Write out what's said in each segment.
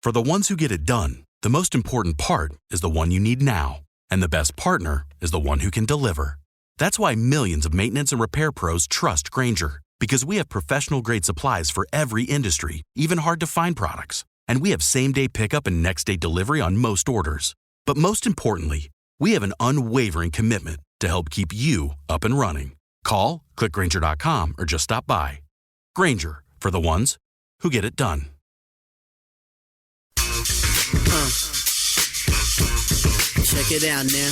For the ones who get it done, the most important part is the one you need now. And the best partner is the one who can deliver. That's why millions of maintenance and repair pros trust Grainger, because we have professional-grade supplies for every industry, even hard-to-find products. And we have same-day pickup and next-day delivery on most orders. But most importantly, we have an unwavering commitment to help keep you up and running. Call, click Grainger.com, or just stop by. Grainger, for the ones who get it done. Check it out now.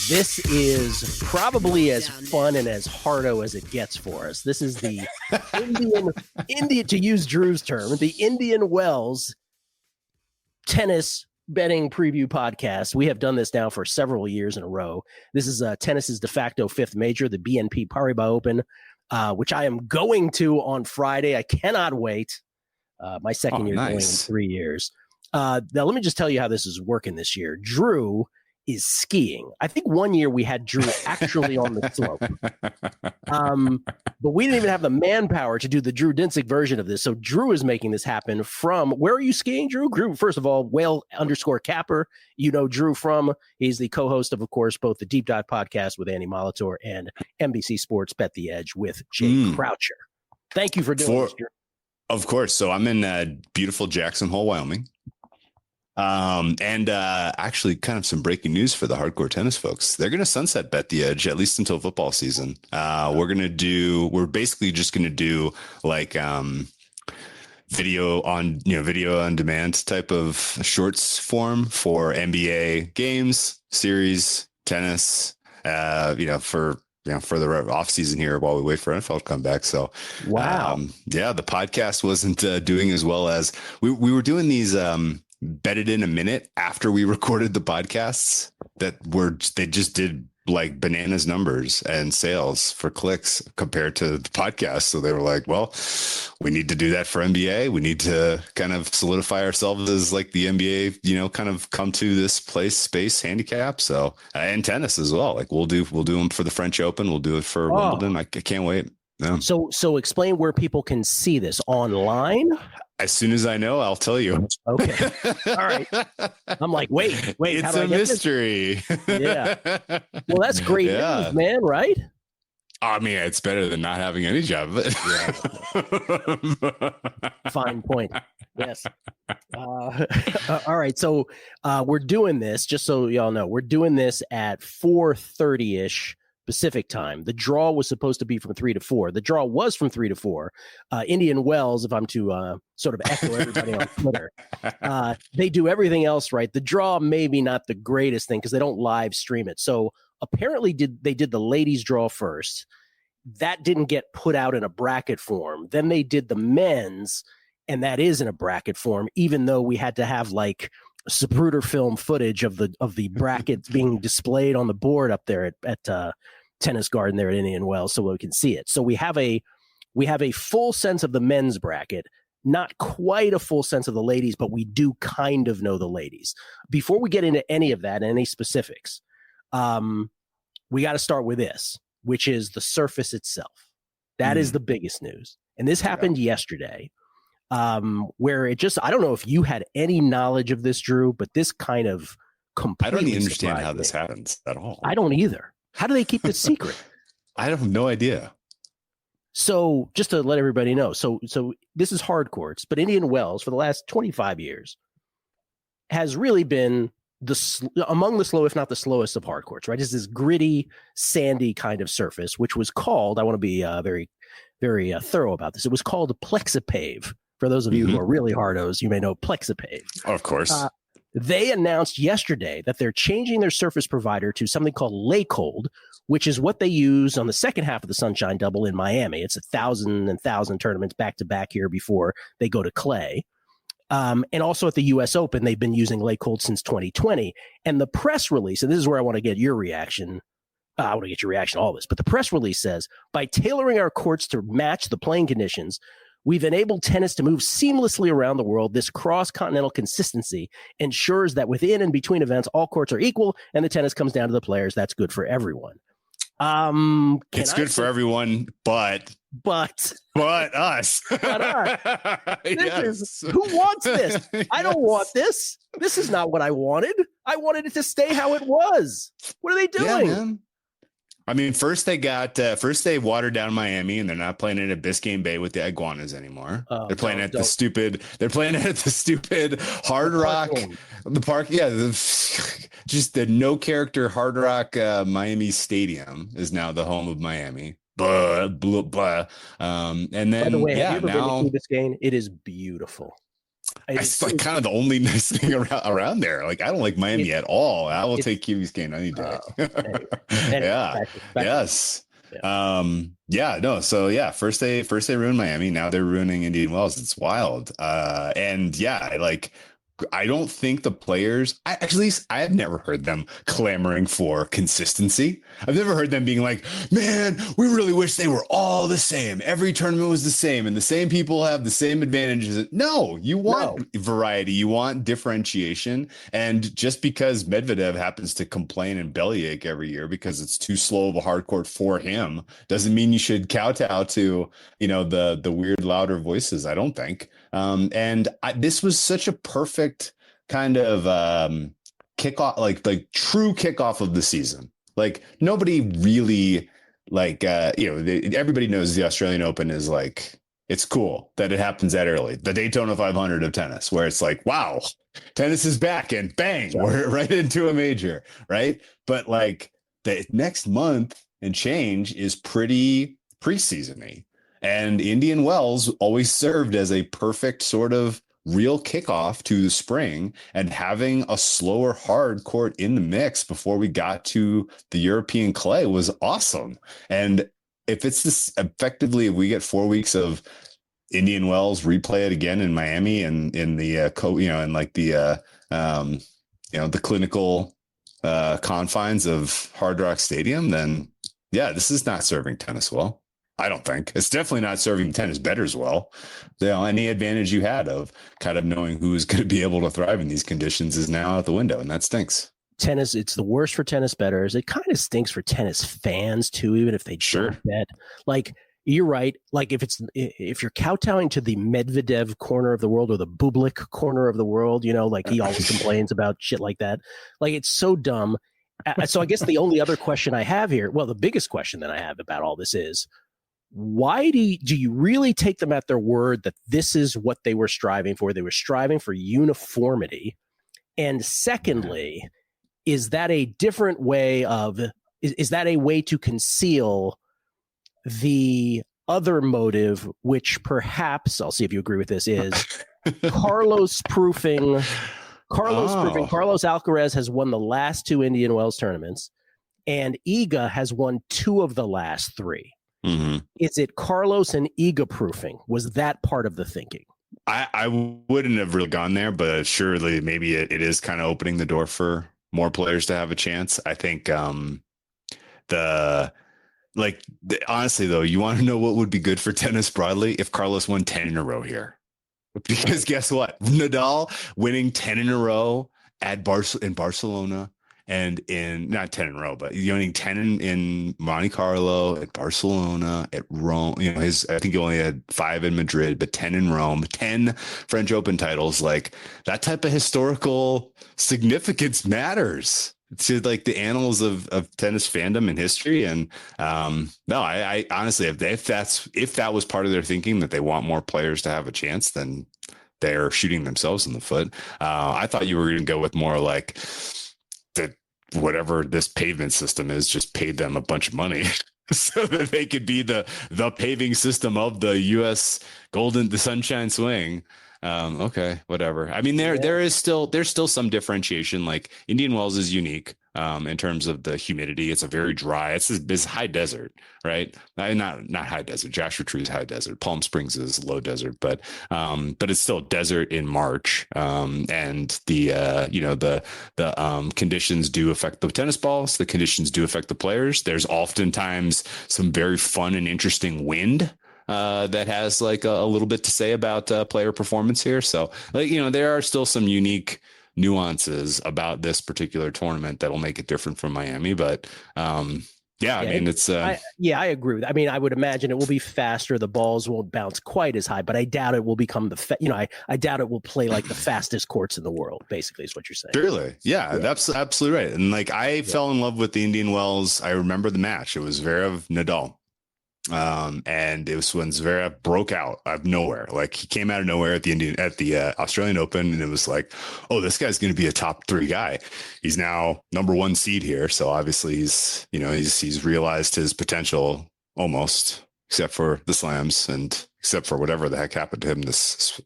This is probably as fun and as hardo as it gets for us. This is the Indian, to use Drew's term, the Indian Wells tennis betting preview podcast. We have done this now for several years in a row. This is tennis's de facto fifth major, the BNP Paribas Open, which I am going to on Friday. I cannot wait. My second year going in 3 years. Now, let me just tell you how this is working this year. Drew is skiing. I think one year we had Drew actually on the slope. But we didn't even have the manpower to do the Drew Dinsick version of this. So Drew is making this happen from, where are you skiing, Drew? Drew, first of all, whale_capper. You know Drew from, he's the co-host of course, both the Deep Dive podcast with Andy Molitor and NBC Sports Bet the Edge with Jay Croucher. Thank you for doing this, Drew. Of course. So I'm in beautiful Jackson Hole, Wyoming. And actually kind of some breaking news for the hardcore tennis folks. They're going to sunset Bet the Edge, at least until football season. We're basically just going to do like video on demand type of shorts form for NBA games, series, tennis, for the off season here while we wait for NFL to come back. So, wow. The podcast wasn't doing as well as we were doing these, betted in a minute after we recorded the podcasts they just did like bananas numbers and sales for clicks compared to the podcast. So they were like, well, we need to do that for NBA. We need to kind of solidify ourselves as like the NBA, kind of come to this space handicap. So, and tennis as well. Like we'll do them for the French Open. We'll do it for Wimbledon. I can't wait. Yeah. So explain where people can see this online. As soon as I know, I'll tell you. Okay. All right. I'm like, wait. It's a mystery. Yeah. Well, that's great news, man, right? I mean, it's better than not having any job. Fine point. Yes. All right. So we're doing this, just so y'all know, we're doing this at 4:30-ish Pacific time. The draw was supposed to be from 3 to 4. The draw was from 3 to 4. Indian Wells, if I'm to sort of echo everybody on Twitter, they do everything else right. The draw maybe not the greatest thing because they don't live stream it. So apparently they did the ladies draw first. That didn't get put out in a bracket form. Then they did the men's, and that is in a bracket form, even though we had to have like Zapruder film footage of the brackets being displayed on the board up there at Tennis Garden there at Indian Wells, so we can see it. So we have a full sense of the men's bracket, not quite a full sense of the ladies, but we do kind of know the ladies. Before we get into any of that, any specifics, we got to start with this, which is the surface itself. That is the biggest news, and this happened yesterday. Where it just, I don't know if you had any knowledge of this, Drew, but this kind of completely I don't even understand how this happens at all. I don't either. How do they keep this secret? I have no idea. So just to let everybody know, so this is hard courts, but Indian Wells for the last 25 years has really been among the slow, if not the slowest of hard courts, right? It's this gritty, sandy kind of surface, which was called, I want to be very, very thorough about this. It was called Plexipave. For those of you who are really hardos, you may know Plexipave. Of course. They announced yesterday that they're changing their surface provider to something called Lakehold, which is what they use on the second half of the Sunshine Double in Miami. It's 1,000 tournaments back to back here before they go to clay. And also at the U.S. Open, they've been using Lakehold since 2020. And the press release, and this is where I want to get your reaction. I want to get your reaction to all this. But the press release says, by tailoring our courts to match the playing conditions, we've enabled tennis to move seamlessly around the world. This cross-continental consistency ensures that within and between events, all courts are equal, and the tennis comes down to the players. That's good for everyone. It's good for everyone, but but us. Who wants this? I don't want this. This is not what I wanted. I wanted it to stay how it was. What are they doing? Yeah, man. I mean, first they watered down Miami, and they're not playing it at Biscayne Bay with the Iguanas anymore. They're playing at the stupid Hard Rock, the park. Yeah, just the no character Hard Rock Miami Stadium is now the home of Miami. Blah, blah, blah. And then, by the way, have you ever been to Biscayne? It is beautiful. It's like kind of the only nice thing around there. Like, I don't like Miami at all. I will take Key Biscayne any day. Yes. Yeah. No. So yeah, first they ruined Miami. Now they're ruining Indian Wells. It's wild. And yeah, I don't think the players, at least I have never heard them clamoring for consistency. I've never heard them being like, man, we really wish they were all the same. Every tournament was the same and the same people have the same advantages. No, you want variety. You want differentiation. And just because Medvedev happens to complain and bellyache every year because it's too slow of a hard court for him doesn't mean you should kowtow to, the weird, louder voices. I don't think. This was such a perfect kind of kickoff, like true kickoff of the season. Like nobody really everybody knows the Australian Open is like, it's cool that it happens that early. The Daytona 500 of tennis, where it's like, wow, tennis is back and bang, we're right into a major, right? But like the next month and change is pretty preseason-y. And Indian Wells always served as a perfect sort of real kickoff to the spring, and having a slower hard court in the mix before we got to the European clay was awesome. And if it's this effectively, if we get 4 weeks of Indian Wells, replay it again in Miami and in the the clinical confines of Hard Rock Stadium, then yeah, this is not serving tennis well. I don't think it's definitely not serving tennis bettors well. Any advantage you had of kind of knowing who's going to be able to thrive in these conditions is now out the window, and that stinks. Tennis, it's the worst for tennis bettors. It kind of stinks for tennis fans too, even if they don't bet. Like, you're right. Like if you're kowtowing to the Medvedev corner of the world or the Bublik corner of the world, like he always complains about shit like that. Like, it's so dumb. So I guess the only other question I have here, well, the biggest question that I have about all this is, why do you really take them at their word that this is what they were striving for? They were striving for uniformity. And secondly, is that a different way of, is that a way to conceal the other motive, which perhaps, I'll see if you agree with this, is Carlos proofing. Carlos Alcaraz has won the last 2 Indian Wells tournaments, and Iga has won 2 of the last 3. Mm-hmm. Is it Carlos and Iga proofing? Was that part of the thinking? I wouldn't have really gone there, but surely maybe it is kind of opening the door for more players to have a chance. I think honestly though, you want to know what would be good for tennis broadly? If Carlos won 10 in a row here, because guess what? Nadal winning 10 in a row in Barcelona. And in not 10 in a row, but winning 10 in Monte Carlo, at Barcelona, at Rome. I think he only had 5 in Madrid, but 10 in Rome, 10 French Open titles. Like, that type of historical significance matters to like the annals of tennis fandom and history. And I honestly, if that was part of their thinking, that they want more players to have a chance, then they're shooting themselves in the foot. I thought you were going to go with more like, that whatever this pavement system is just paid them a bunch of money so that they could be the paving system of the U.S. the Sunshine Swing. Okay, whatever. I mean, there's still some differentiation. Like, Indian Wells is unique in terms of the humidity. It's a very dry. It's high desert, right? Not high desert. Joshua Tree is high desert. Palm Springs is low desert, but it's still desert in March. And the conditions do affect the tennis balls. The conditions do affect the players. There's oftentimes some very fun and interesting wind that has like a little bit to say about player performance here. So there are still some unique nuances about this particular tournament that'll make it different from Miami. But Yeah, I mean, it's I agree with that. I mean, I would imagine it will be faster. The balls won't bounce quite as high, but I doubt it will become I doubt it will play like the fastest courts in the world, basically, is what you're saying. surely. Yeah, that's absolutely right. And like, I fell in love with the Indian Wells. I remember the match. It was Zverev Nadal. And it was when Zverev broke out of nowhere. Like, he came out of nowhere at the Australian Open, and it was like, oh, this guy's going to be a top 3 guy. He's now number 1 seed here, so obviously he's realized his potential almost, except for the slams and except for whatever the heck happened to him this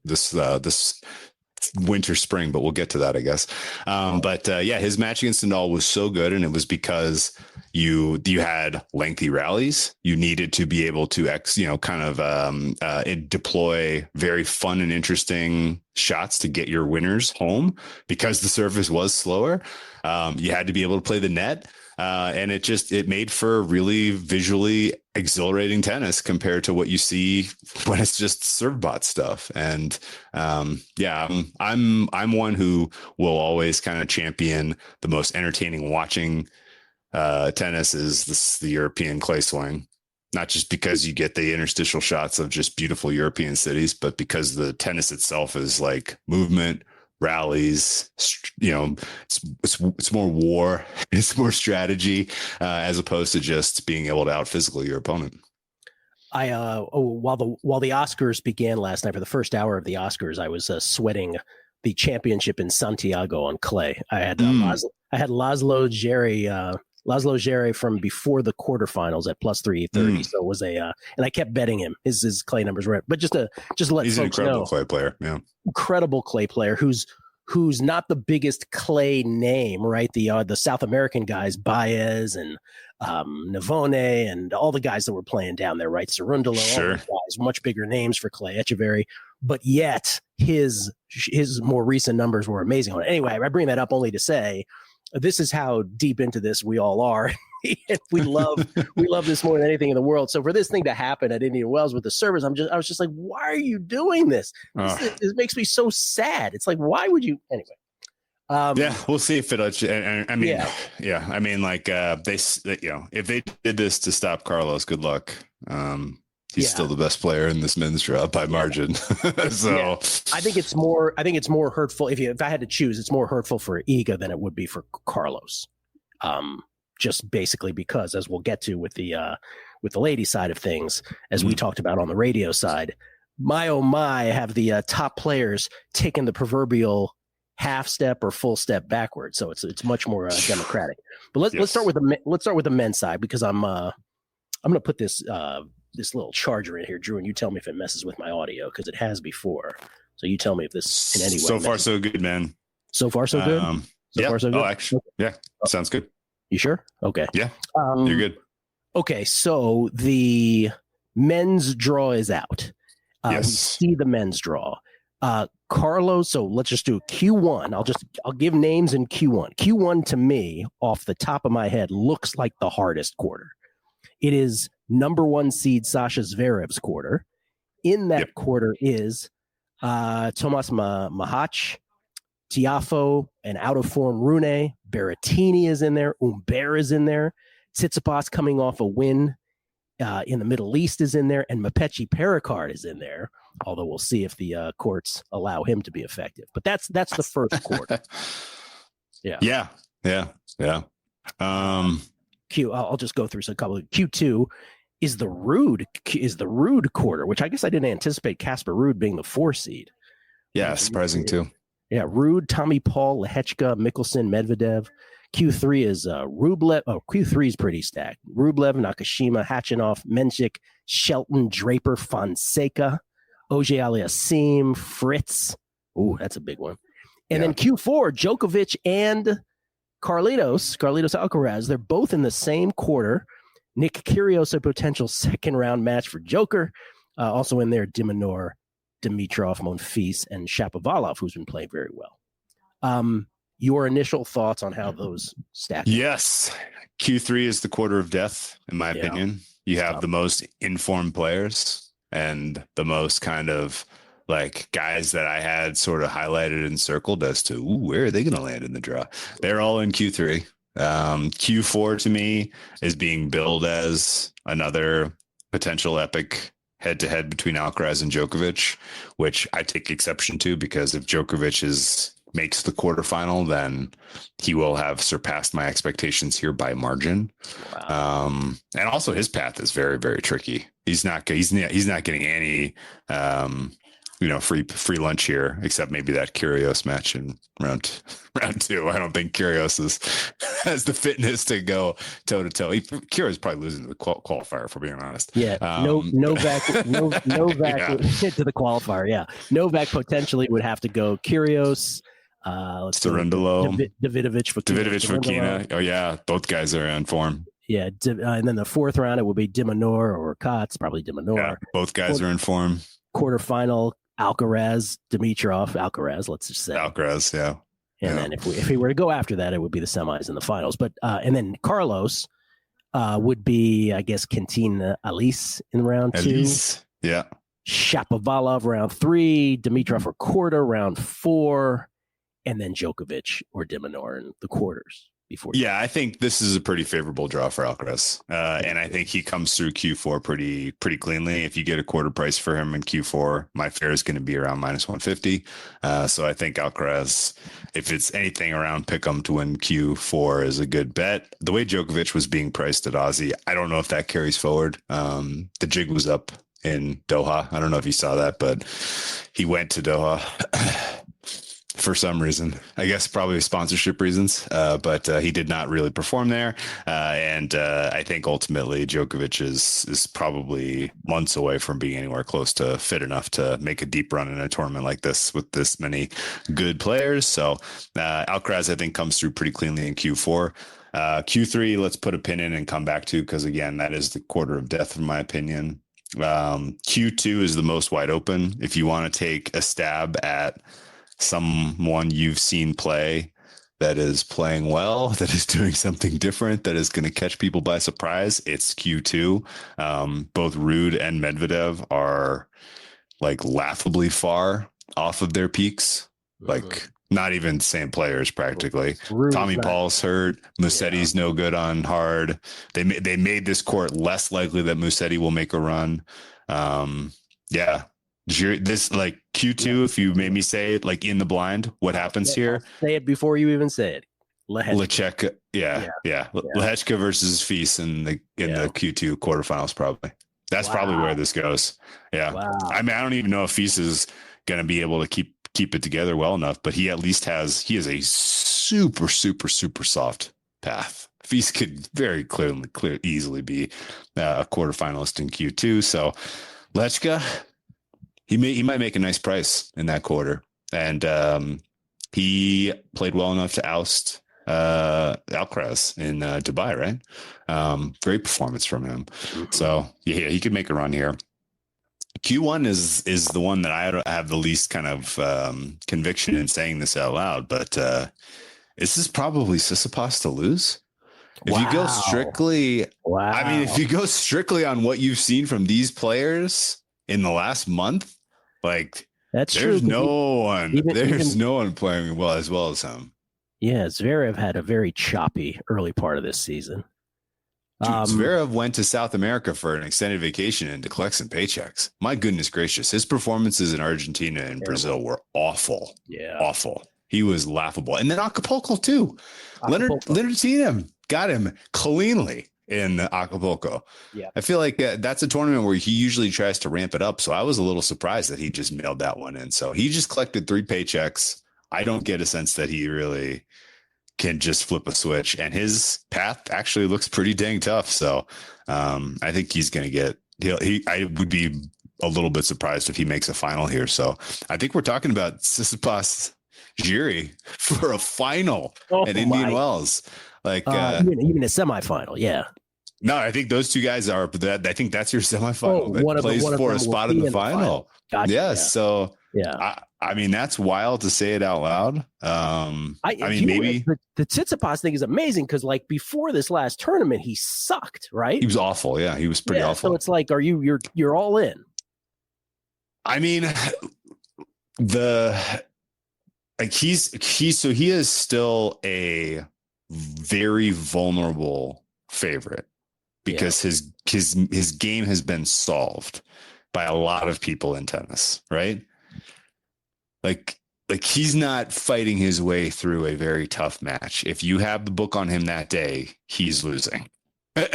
winter spring, but we'll get to that, I guess. His match against Nadal was so good, and it was because you had lengthy rallies. You needed to be able to deploy very fun and interesting shots to get your winners home because the surface was slower. You had to be able to play the net. And it made for really visually exhilarating tennis compared to what you see when it's just serve bot stuff. And I'm one who will always kind of champion the most entertaining watching tennis is the European clay swing. Not just because you get the interstitial shots of just beautiful European cities, but because the tennis itself is like movement, rallies, it's more war, it's more strategy, as opposed to just being able to out physical your opponent. While the Oscars began last night, for the first hour of the Oscars, I was sweating the championship in Santiago on clay. I had Laszlo Djere from before the quarterfinals at plus 330. So it was and I kept betting him. His clay numbers were, but just to let he's folks an incredible know, clay player. Yeah, incredible clay player who's not the biggest clay name, right? The South American guys, Baez and Navone and all the guys that were playing down there, right? Cerundolo, all those guys, much bigger names for clay, Echeverry, but yet his more recent numbers were amazing. Anyway, I bring that up only to say this is how deep into this we all are. we love this more than anything in the world. So for this thing to happen at Indian Wells with the servers, I was just like, why are you doing this? This makes me so sad. It's like, why would you? Anyway. We'll see if it. I mean, if they did this to stop Carlos, good luck. He's still the best player in this men's draw by margin. So I think it's more hurtful. If I had to choose, it's more hurtful for Iga than it would be for Carlos. Just basically because, as we'll get to with the ladies side of things, as we talked about on the radio side, have the top players taken the proverbial half step or full step backwards. So it's much more democratic. But let's start with the men's side, because I'm going to put this little charger in here, Drew, and you tell me if it messes with my audio, because it has before. So you tell me if this in any way. So far, so good, man. So far, so good. So far, so good. Oh, actually, sounds good. You sure? Okay. Yeah, you're good. Okay, so the men's draw is out. We see the men's draw. Carlos, so let's just do Q1. I'll give names in Q1. Q1 to me, off the top of my head, looks like the hardest quarter. It is number 1 seed Sasha Zverev's quarter. In that quarter is Tomas Mahach, Tiafoe, and out of form Rune. Berrettini is in there. Humbert is in there. Tsitsipas coming off a win in the Middle East is in there. And Mapechi Pericard is in there, although we'll see if the courts allow him to be effective. But that's the first quarter. Yeah. I'll just go through a couple of Q2 is the Ruud quarter, which I guess I didn't anticipate Casper Ruud being the 4 seed. Yeah, surprising too. Yeah, Ruud, Tommy Paul, Lehechka, Mickelson, Medvedev. Q3 is Rublev. Oh, Q3 is pretty stacked. Rublev, Nakashima, Hachinov, Menchik, Shelton, Draper, Fonseca, Auger Aliassime, Fritz. Ooh, that's a big one. And then Q4, Djokovic and Carlitos Alcaraz. They're both in the same quarter. Nick Kyrgios, a potential second-round match for Joker. Also in there, Dimonor, Dimitrov, Monfils, and Shapovalov, who's been playing very well. Your initial thoughts on how those stack? Yes. Q3 is the quarter of death, in my opinion. You have the most informed players and the most kind of like guys that I had sort of highlighted and circled as to, where are they going to land in the draw? They're all in Q3. Q4 to me is being billed as another potential epic head-to-head between Alcaraz and Djokovic, which I take exception to, because if Djokovic makes the quarterfinal, then he will have surpassed my expectations here by margin. Wow. And also his path is very, very tricky. He's not getting any free lunch here, except maybe that Kyrgios match in round 2. I don't think Kyrgios has the fitness to go toe to toe. Kyrgios is probably losing to the qualifier, for being honest. Yeah, Novak to the qualifier. Yeah, Novak potentially would have to go Kyrgios, Cerundolo, Davidovich, Fokina. Oh yeah, both guys are in form. Yeah, and then the fourth round it would be Dimonor or Kotz, probably Dimonor. Yeah, both guys are in form. Quarterfinal, Alcaraz, Alcaraz, let's just say. Alcaraz, yeah. And then if we were to go after that, it would be the semis and the finals. But and then Carlos would be, I guess, Quintina Alice in round 2. Yeah. Shapovalov round 3, Dimitrov or Korda round 4, and then Djokovic or Dimonor in the quarters. Yeah, I think this is a pretty favorable draw for Alcaraz, and I think he comes through Q4 pretty cleanly. If you get a quarter price for him in Q4, my fare is going to be around -150. So I think Alcaraz, if it's anything around pick'em to win Q4, is a good bet. The way Djokovic was being priced at Aussie, I don't know if that carries forward. The jig was up in Doha. I don't know if you saw that, but he went to Doha. For some reason, I guess probably sponsorship reasons, but he did not really perform there. And I think ultimately Djokovic is probably months away from being anywhere close to fit enough to make a deep run in a tournament like this with this many good players. So Alcaraz, I think, comes through pretty cleanly in Q4. Q3, let's put a pin in and come back to, because again, that is the quarter of death in my opinion. Q2 is the most wide open. If you want to take a stab at someone you've seen play that is playing well, that is doing something different, that is going to catch people by surprise, it's Q2. Both Ruud and Medvedev are like laughably far off of their peaks, like not even the same players practically. Tommy Paul's hurt. Mussetti's no good on hard. They made this court less likely that Musetti will make a run. This like Q2, if you made me say it like in the blind, what happens here? Say it before you even say it. Lecheka, Lehechka versus Fils in the Q2 quarterfinals, probably. That's probably where this goes. Yeah. Wow. I mean, I don't even know if Fils is going to be able to keep it together well enough, but he at least has a super, super, super soft path. Fils could very easily be a quarterfinalist in Q2. So Lechka, he might make a nice price in that quarter. And he played well enough to oust Alcaraz in Dubai, right? Great performance from him. So yeah, he could make a run here. Q1 is the one that I have the least kind of conviction in saying this out loud, but this is probably Tsitsipas to lose. If you go strictly, if you go strictly on what you've seen from these players in the last month, like that's there's true. No one playing well as him. Yeah, Zverev had a very choppy early part of this season. Dude, Zverev went to South America for an extended vacation and to collect some paychecks. My goodness gracious. His performances in Argentina and Brazil were awful. Yeah. Awful. He was laughable. And then Acapulco too. Leonard Tinem got him cleanly in Acapulco. Yeah. I feel like that's a tournament where he usually tries to ramp it up. So I was a little surprised that he just mailed that one in. So he just collected 3 paychecks. I don't get a sense that he really can just flip a switch, and his path actually looks pretty dang tough. So I think he's going to get, I would be a little bit surprised if he makes a final here. So I think we're talking about Tsitsipas Jiri for a final at Indian Wells. Like even a semifinal. Yeah. No, I think those two guys are that. I think that's your semifinal that plays for a spot in the final. Gotcha, yeah. So I mean, that's wild to say it out loud. Maybe the Tsitsipas thing is amazing because, like, before this last tournament, he sucked. Right? He was awful. Yeah, he was pretty awful. So it's like, you're all in? I mean, he is still a very vulnerable favorite because his game has been solved by a lot of people in tennis, right? Like he's not fighting his way through a very tough match. If you have the book on him that day, he's losing.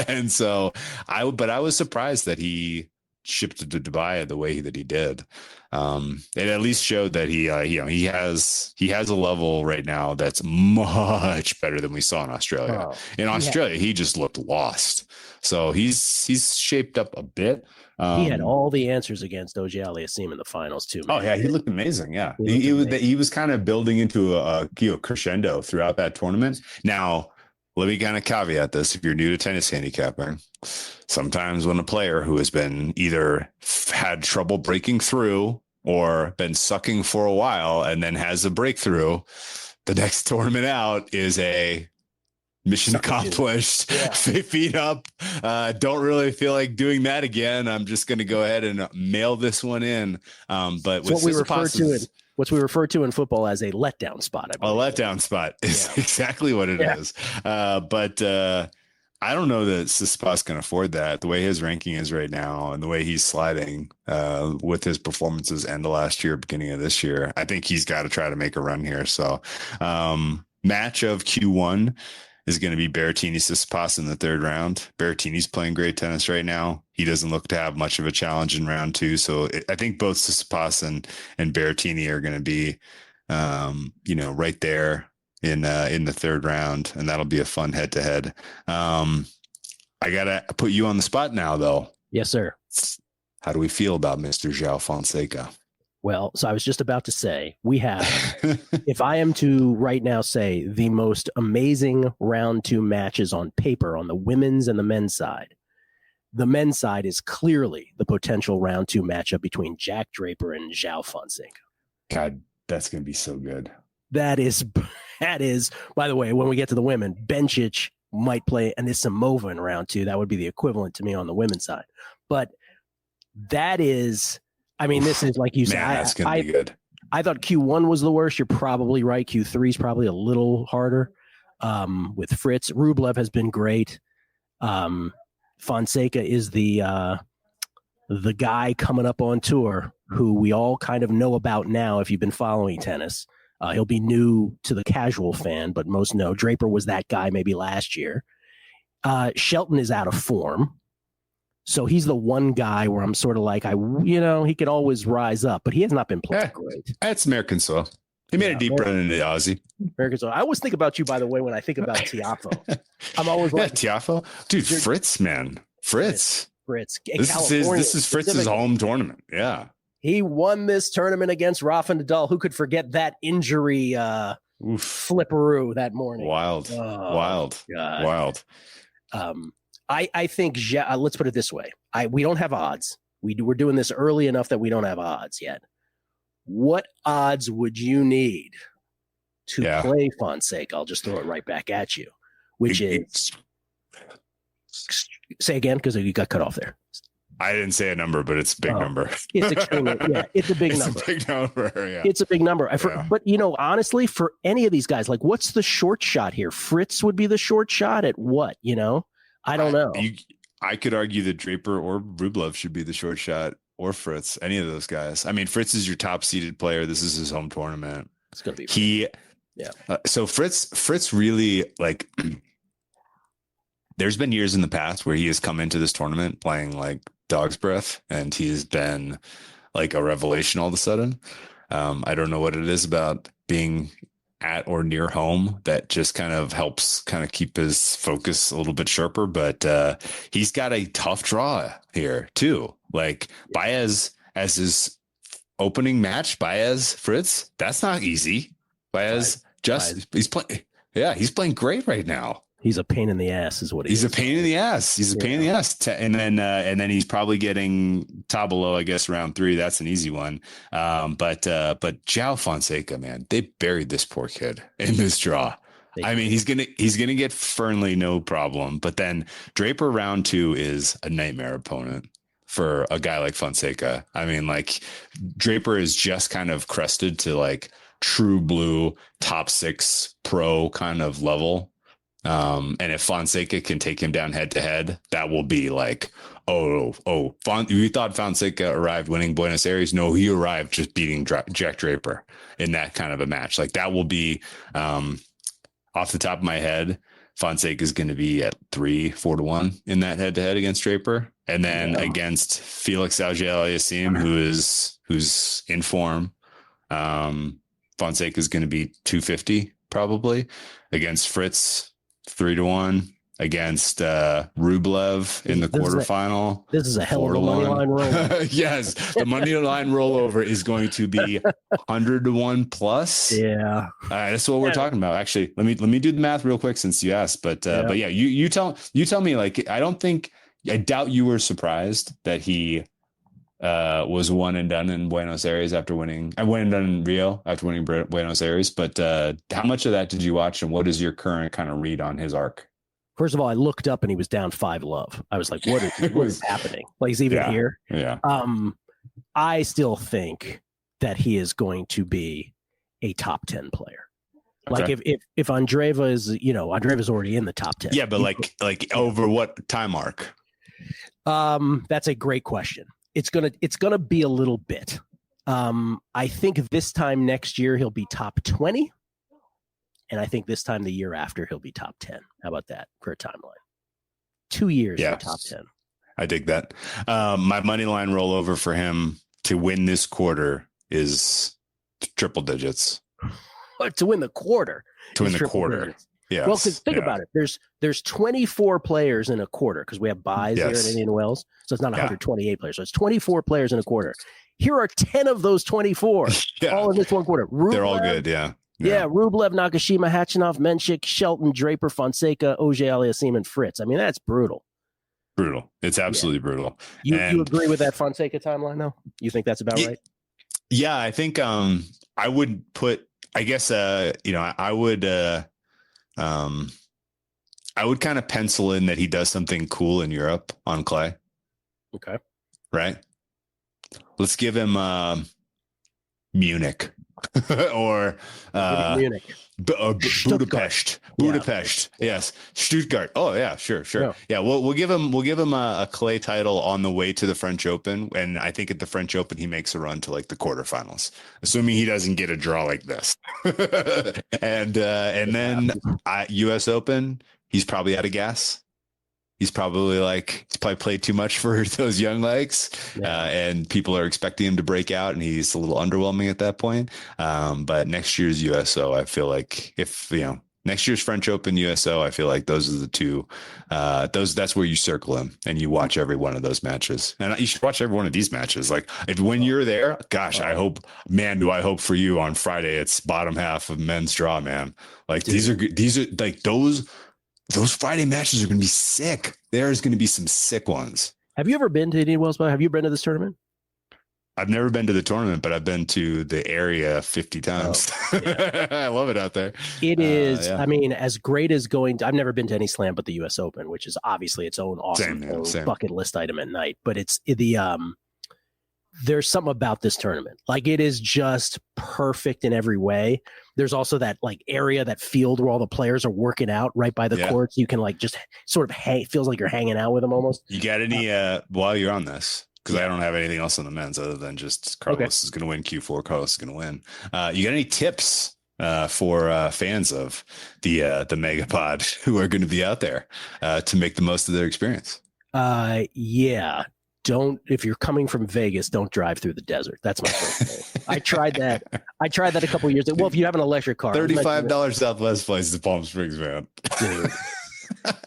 And so I was surprised that he shipped to Dubai the way that he did. It at least showed that he has a level right now that's much better than we saw in Australia. Oh, in Australia, he just looked lost. So he's shaped up a bit. He had all the answers against OJ Aliassim in the finals too. Man. Oh yeah, he looked amazing. Yeah, he was kind of building into a crescendo throughout that tournament. Now, let me kind of caveat this: if you're new to tennis handicapping, sometimes when a player who has been either had trouble breaking through or been sucking for a while and then has a breakthrough, the next tournament out is a mission accomplished. Yeah. Feet up. Don't really feel like doing that again. I'm just going to go ahead and mail this one in. But what we refer to in football as a letdown spot. A letdown spot is exactly what it is. But I don't know that Tsitsipas can afford that. The way his ranking is right now and the way he's sliding with his performances end of last year, beginning of this year, I think he's got to try to make a run here. So match of Q1 is going to be Berrettini-Tsitsipas in the third round. Berrettini's playing great tennis right now. He doesn't look to have much of a challenge in round 2. So I think both Tsitsipas and Berrettini are going to be, right there in the third round, and that'll be a fun head-to-head. I got to put you on the spot now, though. Yes, sir. How do we feel about Mr. João Fonseca? Well, so I was just about to say, we have, if I am to right now say the most amazing round 2 matches on paper on the women's and the men's side, the men's side is clearly the potential round 2 matchup between Jack Draper and João Fonseca. God, that's going to be so good. That is, by the way, when we get to the women, Bencic might play Anisimova in round 2. That would be the equivalent to me on the women's side. But that is... I mean, this is like you said. That's going to be good. I thought Q1 was the worst. You're probably right. Q3 is probably a little harder with Fritz. Rublev has been great. Fonseca is the guy coming up on tour who we all kind of know about now if you've been following tennis. He'll be new to the casual fan, but most know. Draper was that guy maybe last year. Shelton is out of form. So he's the one guy where I'm sort of like, he could always rise up, but he has not been playing great. That's American soil. He made a deep run into Aussie. American soil. I always think about you, by the way, when I think about Tiafoe. I'm always like, Tiafoe, dude, Fritz, man, Fritz. This is Fritz's home tournament. Yeah, he won this tournament against Rafa Nadal. Who could forget that injury flipperoo that morning? Wild. I think let's put it this way. We don't have odds. We're doing this early enough that we don't have odds yet. What odds would you need to play Fonseca? I'll just throw it right back at you, which is say again because you got cut off there. I didn't say a number, but it's a big number. It's extremely, it's a big number. It's a big number. Yeah. It's a big number. But honestly, for any of these guys, like what's the short shot here? Fritz would be the short shot at what? I don't know. I could argue that Draper or Rublev should be the short shot, or Fritz, any of those guys. I mean, Fritz is your top seeded player. This is his home tournament. It's gonna be So Fritz really like. There's been years in the past where he has come into this tournament playing like dog's breath, and he has been like a revelation all of a sudden. I don't know what it is about being at or near home that just kind of helps kind of keep his focus a little bit sharper, but he's got a tough draw here too. Like Baez as his opening match, Baez Fritz, that's not easy. Baez he's playing great right now. He's a pain in the ass, is what he is. He's a pain in the ass. He's a pain in the ass. And then he's probably getting Tableau, I guess, round 3. That's an easy one. But João Fonseca, man, they buried this poor kid in this draw. I mean, he's gonna get Fernley, no problem. But then Draper round 2 is a nightmare opponent for a guy like Fonseca. I mean, like Draper is just kind of crested to like true blue top 6 pro kind of level. And if Fonseca can take him down head to head, that will be like, you thought Fonseca arrived winning Buenos Aires? No, he arrived just beating Jack Draper in that kind of a match. Like that will be, off the top of my head, Fonseca is going to be at 3-4 to 1 in that head to head against Draper. And then against Felix Auger-Aliassime, who's in form, Fonseca is going to be 250 probably. Against Fritz, 3 to 1. Against Rublev in the quarterfinal. This is a hell of a money line rollover. Yes, the money line rollover is going to be 100 to 1 plus. Yeah, that's what we're talking about. Actually, let me do the math real quick since you asked. But yeah, you tell me. Like, I doubt you were surprised that he was one and done in Buenos Aires after winning. I went and done in Rio after winning Buenos Aires. But how much of that did you watch, and what is your current kind of read on his arc? First of all, I looked up and he was down 5-love. I was like, what is happening? Like, he's even here. Yeah. I still think that he is going to be a top 10 player. Okay. Like if Andreeva is, Andreeva's already in the top 10. Yeah, but like over what time arc? That's a great question. It's gonna be a little bit. I think this time next year he'll be top 20. And I think this time the year after he'll be top 10. How about that for a timeline? 2 years for top 10. I dig that. My money line rollover for him to win this quarter is triple digits. To win the quarter. To win the quarter. Yeah. Well, because think about it. There's 24 players in a quarter because we have buys here in Indian Wells. So it's not 128 players. So it's 24 players in a quarter. Here are 10 of those 24 all in this one quarter. They're all good. Yeah. Yeah, Rublev, Nakashima, Hachinov, Menchik, Shelton, Draper, Fonseca, Auger-Aliassime, and Fritz. I mean, that's brutal. Brutal. It's absolutely brutal. You agree with that Fonseca timeline, though? You think that's about right? Yeah, I think I would put. I guess I would kind of pencil in that he does something cool in Europe on clay. Okay. Right. Let's give him Munich. or Munich. Budapest. Yes. Stuttgart. Oh yeah, sure. Yeah, we'll give him a clay title on the way to the French Open, and I think at the French Open he makes a run to like the quarterfinals, assuming he doesn't get a draw like this. and then U.S. Open, he's probably out of gas. He's probably played too much for those young legs, and people are expecting him to break out, and he's a little underwhelming at that point. But next year's USO, I feel like next year's French Open USO, I feel like those are the two. That's where you circle him and you watch every one of those matches, and you should watch every one of these matches. Like when you're there, gosh, I hope for you on Friday. It's bottom half of men's draw, man. Like these are like those Friday matches are going to be sick. There's going to be some sick ones. Have you ever been to Indian Wells? Have you been to this tournament? I've never been to the tournament, but I've been to the area 50 times. Oh, yeah. I love it out there. It is. I mean, as great as I've never been to any slam but the U.S. Open, which is obviously its own awesome bucket list item at night. But there's something about this tournament. Like, it is just perfect in every way. There's also that like area, that field where all the players are working out right by the courts. You can like just sort of feels like you're hanging out with them almost. You got any while you're on this? Because I don't have anything else on the men's other than just Carlos is going to win Q4. Carlos is going to win. You got any tips for fans of the Megapod who are going to be out there to make the most of their experience? Yeah. If you're coming from Vegas, don't drive through the desert. That's my first thing. I tried that a couple of years ago. Well, if you have an electric car, $35 Southwest flights to Palm Springs, man. Dude.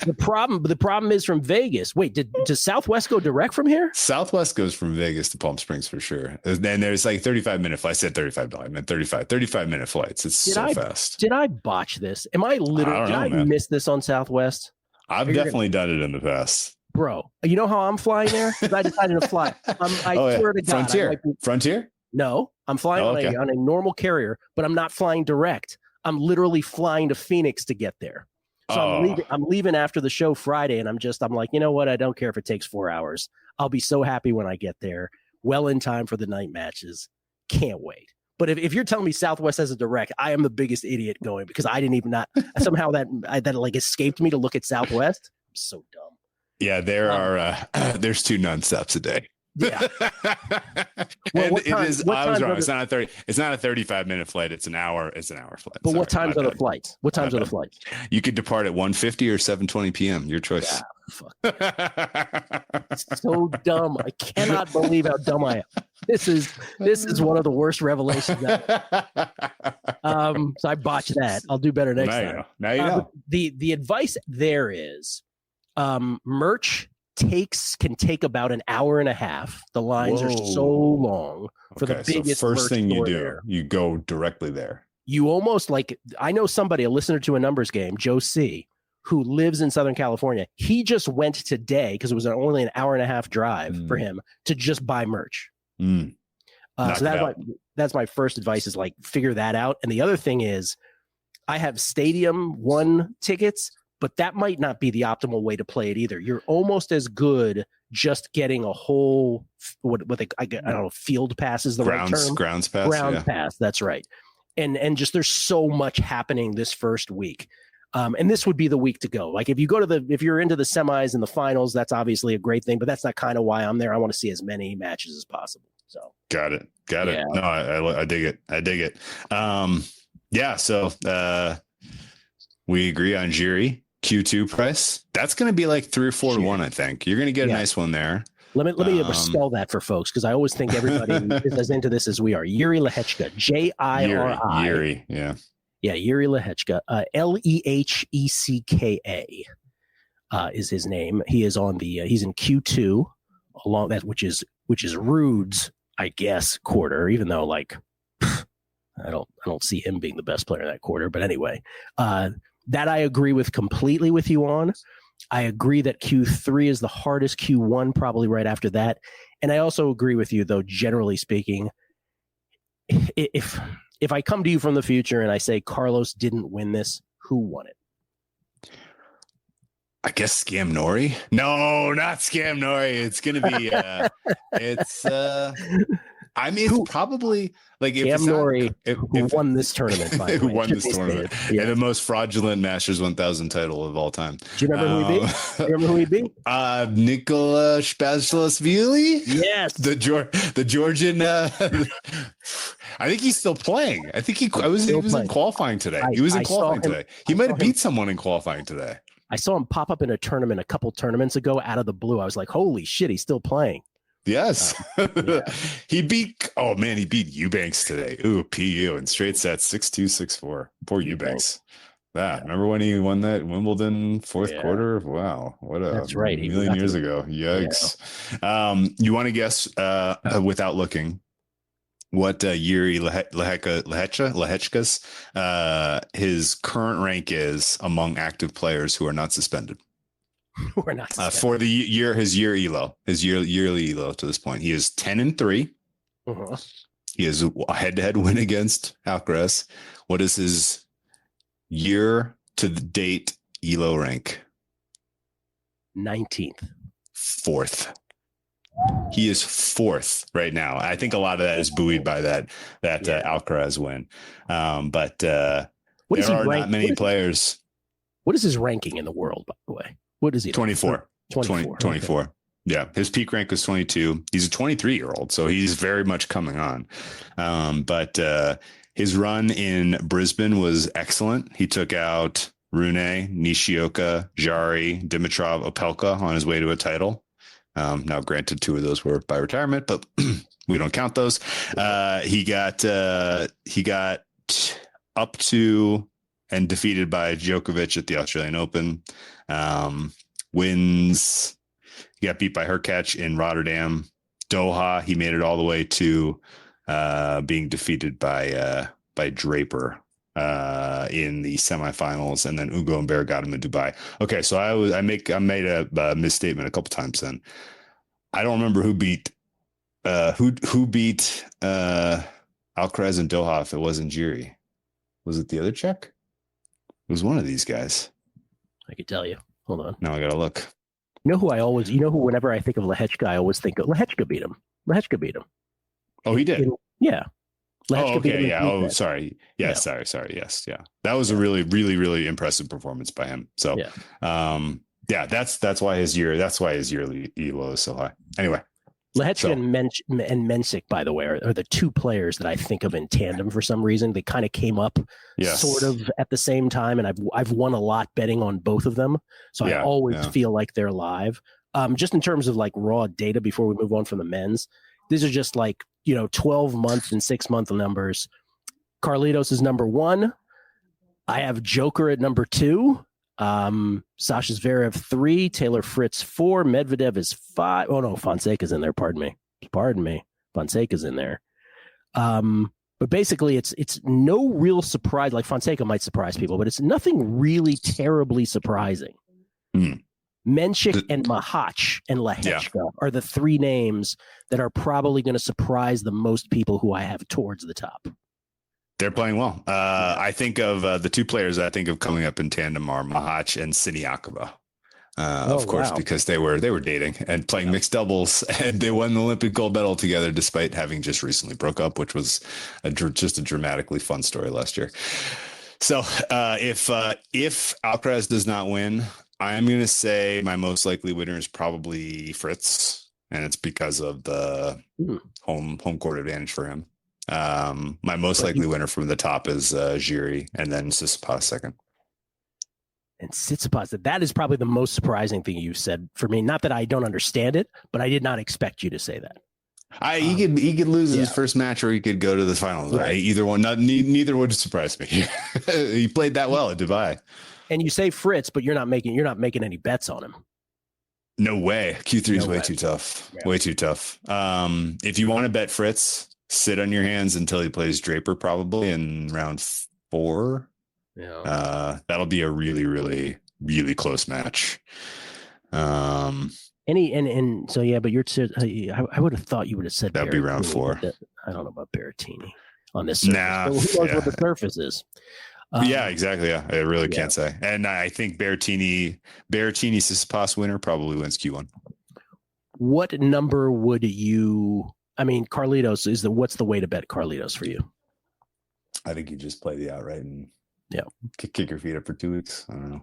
The problem is from Vegas. Wait, does Southwest go direct from here? Southwest goes from Vegas to Palm Springs for sure. And then there's like 35-minute flights. I said $35. I meant 35-minute flights. It's fast. Did I botch this? Did I miss this on Southwest? I've definitely done it in the past. Bro, you know how I'm flying there? Because I decided to fly. I swear to God. Frontier? No, I'm flying on a normal carrier, but I'm not flying direct. I'm literally flying to Phoenix to get there. So I'm leaving after the show Friday, and I'm like, you know what? I don't care if it takes 4 hours. I'll be so happy when I get there, well in time for the night matches. Can't wait. But if you're telling me Southwest has a direct, I am the biggest idiot going because I didn't even somehow that like escaped me to look at Southwest. I'm so dumb. Yeah, there's 2 nonstops a day. Yeah. Well, it is. I was wrong. It's not a 35-minute flight. It's an hour. It's an hour flight. But what times are the flights? What times are the flights? You could depart at 1:50 or 7:20 p.m. Your choice. Fuck. So dumb. I cannot believe how dumb I am. This is one of the worst revelations ever. So I botched that. I'll do better next time. Now you know. The advice there is merch can take about an hour and a half. The lines are so long for the biggest. So first thing you do, there. You go directly there. You almost like, I know somebody, a listener to a numbers game, Joe C., who lives in Southern California. He just went today because it was only an hour and a half drive for him to just buy merch. So that's my first advice is like figure that out. And the other thing is I have Stadium 1 tickets, but that might not be the optimal way to play it either. You're almost as good just getting a whole I don't know, field pass is the right term. Grounds pass. Pass. That's right. And just there's so much happening this first week. And this would be the week to go. Like if you're into the semis and the finals, that's obviously a great thing, but that's not kind of why I'm there. I want to see as many matches as possible. So got it. No, I dig it. Yeah. So we agree on Jiri Q2 price. That's going to be like 3 or 4 to 1. I think you're going to get a nice one there. Let me spell that for folks because I always think everybody is as into this as we are. Jiri Lehechka, Jiri. Jiri, yeah. Yeah, Jiri Lehechka, Lehecka is his name. He is on he's in Q2 along that, which is Rude's, I guess, quarter. Even though like I don't see him being the best player in that quarter, but anyway, that I agree with completely with you on. I agree that Q3 is the hardest. Q1 probably right after that, and I also agree with you though. Generally speaking, if I come to you from the future and I say Carlos didn't win this, who won it? I guess Scam Nori. No, not Scam Nori. It's going to be, it's probably like Scam Nori who won this tournament. Who won this tournament. Yeah. And the most fraudulent Masters 1000 title of all time. Do you remember who he beat? Nikola Spazlashvili? Yes. The Georgian. I think he's still playing. I think he was in qualifying today. He was in qualifying today. He might have beat someone in qualifying today. I saw him pop up in a tournament a couple tournaments ago out of the blue. I was like, holy shit, he's still playing. Yes. He beat Eubanks today. Ooh, PU in straight sets 6-2, 6-4. Poor Eubanks. Remember when he won that Wimbledon fourth quarter? Wow. That's right. A million years ago. Yikes. Yeah. You want to guess without looking what Jiri Lehechka's his current rank is among active players who are not suspended? We're not for the year, his yearly elo to this point. He is 10-3. Uh-huh. He has a head-to-head win against Alcaraz. What is his year to the date elo rank? 19th. 4th. He is 4th right now. I think a lot of that is buoyed by that Alcaraz win. But there are not many players. What is his ranking in the world, by the way? What is he? 24. 24. Okay. Yeah. His peak rank was 22. He's a 23-year-old, so he's very much coming on. But his run in Brisbane was excellent. He took out Rune, Nishioka, Jari, Dimitrov, Opelka on his way to a title. Now, granted, 2 of those were by retirement, but we don't count those. He got up to and defeated by Djokovic at the Australian Open. Wins. He got beat by Hurkacz in Rotterdam. Doha, he made it all the way to being defeated by Draper in the semifinals, and then Ugo and Bear got him in Dubai. Okay, so I made a misstatement a couple times. Then I don't remember who beat Alcaraz and Doha if it wasn't Jiri. Was it the other Czech? It was one of these guys. I could tell you. Hold on. Now I gotta look. You know who whenever I think of Lehechka, I always think of Lehechka beat him. Oh, he did? Yeah. Lehechka beat him in Yeah. three Oh, sets. sorry. Yes. Yeah. Sorry. Yes. Yeah. That was a really, really, really impressive performance by him. So, that's why his yearly elo is so high. Anyway. Lehechka and Mensik, by the way, are the two players that I think of in tandem for some reason. They kind of came up sort of at the same time, and I've won a lot betting on both of them. So I always feel like they're live. Just in terms of like raw data before we move on from the men's, these are just like, 12-month and 6-month numbers. Carlitos is number 1. I have Joker at number 2. Sasha Zverev 3, Taylor Fritz 4, Medvedev is 5. Oh no, Fonseca's in there. Pardon me. Fonseca's in there. But basically it's no real surprise. Like Fonseca might surprise people, but it's nothing really terribly surprising. Menchik and Mahach and Lehechka are the 3 names that are probably going to surprise the most people who I have towards the top. They're playing well. I think of the 2 players I think of coming up in tandem are Mahach and Siniakova. Of course, because they were dating and playing mixed doubles, and they won the Olympic gold medal together despite having just recently broke up, which was just a dramatically fun story last year. So if Alcaraz does not win, I'm going to say my most likely winner is probably Fritz, and it's because of the home court advantage for him. My most likely winner from the top is Jiri, and then Tsitsipas second. And Tsitsipas, that is probably the most surprising thing you've said for me. Not that I don't understand it, but I did not expect you to say that. He could lose his first match, or he could go to the finals. Right? Either one, neither would surprise me. He played that well at Dubai. And you say Fritz, but you're not making any bets on him. No way. Q3 is way too tough. Yeah. Way too tough. If you want to bet Fritz, sit on your hands until he plays Draper, probably in round 4. Yeah. That'll be a really, really, really close match. So but I would have thought you would have said that'd be round 4. I don't know about Berrettini on this surface. Who knows what the surface is? Exactly. Yeah, I really can't say. And I think Berrettini Tsitsipas winner probably wins Q1. What number would you? I mean, Carlitos what's the way to bet Carlitos for you? I think you just play the outright and kick your feet up for 2 weeks. I don't know.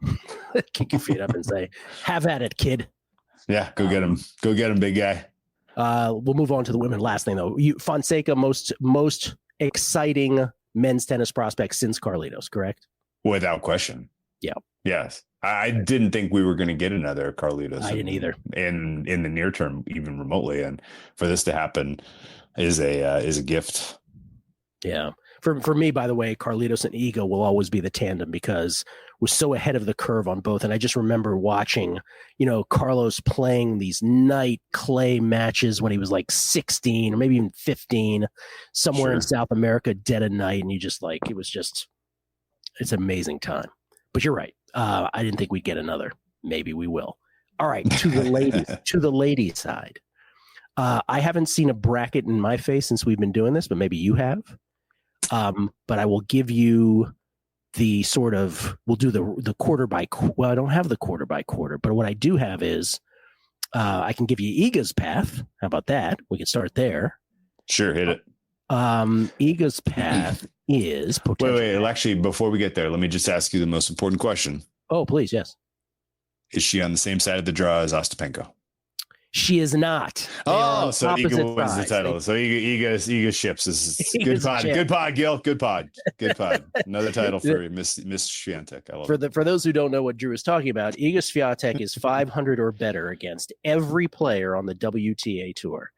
Kick your feet up and say, "Have at it, kid." Yeah, go get him. Go get him, big guy. We'll move on to the women. Last thing though, Fonseca most exciting men's tennis prospect since Carlitos, correct? Without question. Yeah. Yes. I didn't think we were going to get another Carlitos. I didn't either. In the near term, even remotely, and for this to happen is a gift. Yeah. For me, by the way, Carlitos and Iga will always be the tandem because we're so ahead of the curve on both. And I just remember watching, Carlos playing these night clay matches when he was like 16 or maybe even 15, somewhere in South America, dead of night. And it's an amazing time. But you're right. I didn't think we'd get another. Maybe we will. All right. To the ladies side. I haven't seen a bracket in my face since we've been doing this, but maybe you have. But I will give you we'll do the quarter by quarter. Well, I don't have the quarter by quarter, but what I do have is I can give you Iga's path. How about that? We can start there. Sure, hit it. Iga's path is potential. Wait. Actually, before we get there, let me just ask you the most important question. Oh, please, yes. Is she on the same side of the draw as Ostapenko? She is not. So Iga wins the title. So Iga ships. This is good pod. Good pod, Gill. Good pod. Another title for Miss Swiatek. I love it. For those who don't know what Drew is talking about, Iga Swiatek is 500 or better against every player on the WTA tour,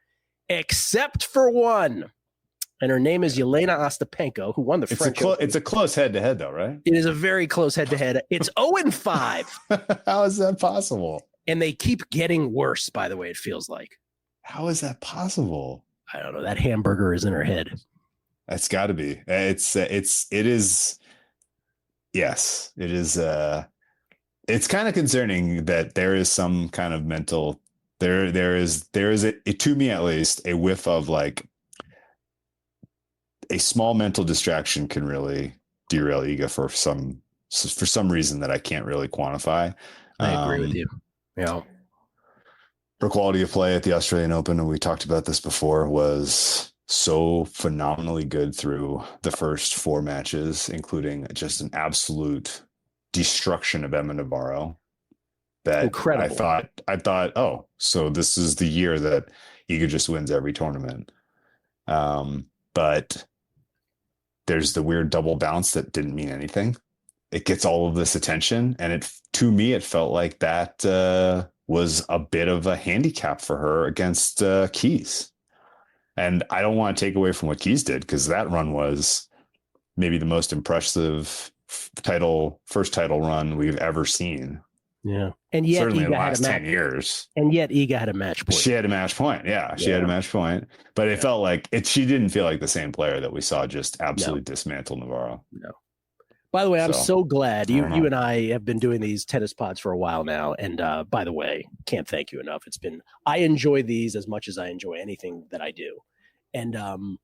except for one. And her name is Yelena Ostapenko, who won the French Open. It's a close head-to-head, though, right? It is a very close head-to-head. It's 0-5. How is that possible? And they keep getting worse, by the way, it feels like. How is that possible? I don't know. That hamburger is in her head. That's got to be. It is. Yes, it is. It's kind of concerning that there is some kind of mental. There is to me at least, a whiff of like a small mental distraction can really derail Iga for some reason that I can't really quantify. I agree with you. Her quality of play at the Australian Open, and we talked about this before, was so phenomenally good through the first 4 matches, including just an absolute destruction of Emma Navarro. That Incredible. I thought, oh, so this is the year that Iga just wins every tournament. But there's the weird double bounce that didn't mean anything. It gets all of this attention, and to me, it felt like that was a bit of a handicap for her against Keys. And I don't want to take away from what Keys did, because that run was maybe the most impressive first title run we've ever seen. Yeah. And yet certainly Iga in the last 10 years. And yet Iga had a match point. She had a match point. Yeah, she had a match point. But it felt like she didn't feel like the same player that we saw just absolutely dismantle Navarro. No. By the way, I'm so glad you and I have been doing these tennis pods for a while now. And by the way, can't thank you enough. I enjoy these as much as I enjoy anything that I do. And I'm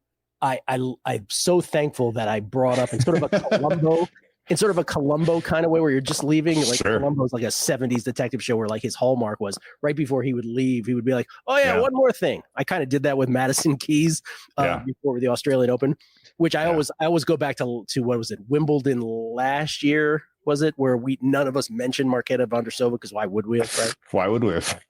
so thankful that I brought up in sort of a Columbo kind of way where you're just leaving. Like Columbo's like a 70s detective show where like his hallmark was right before he would leave, he would be like, oh yeah. One more thing. I kind of did that with Madison Keys before the Australian Open, which I always go back to what was it, Wimbledon last year, was it, where none of us mentioned Marketa Vondrousova, because why would we have, right? Why would we have?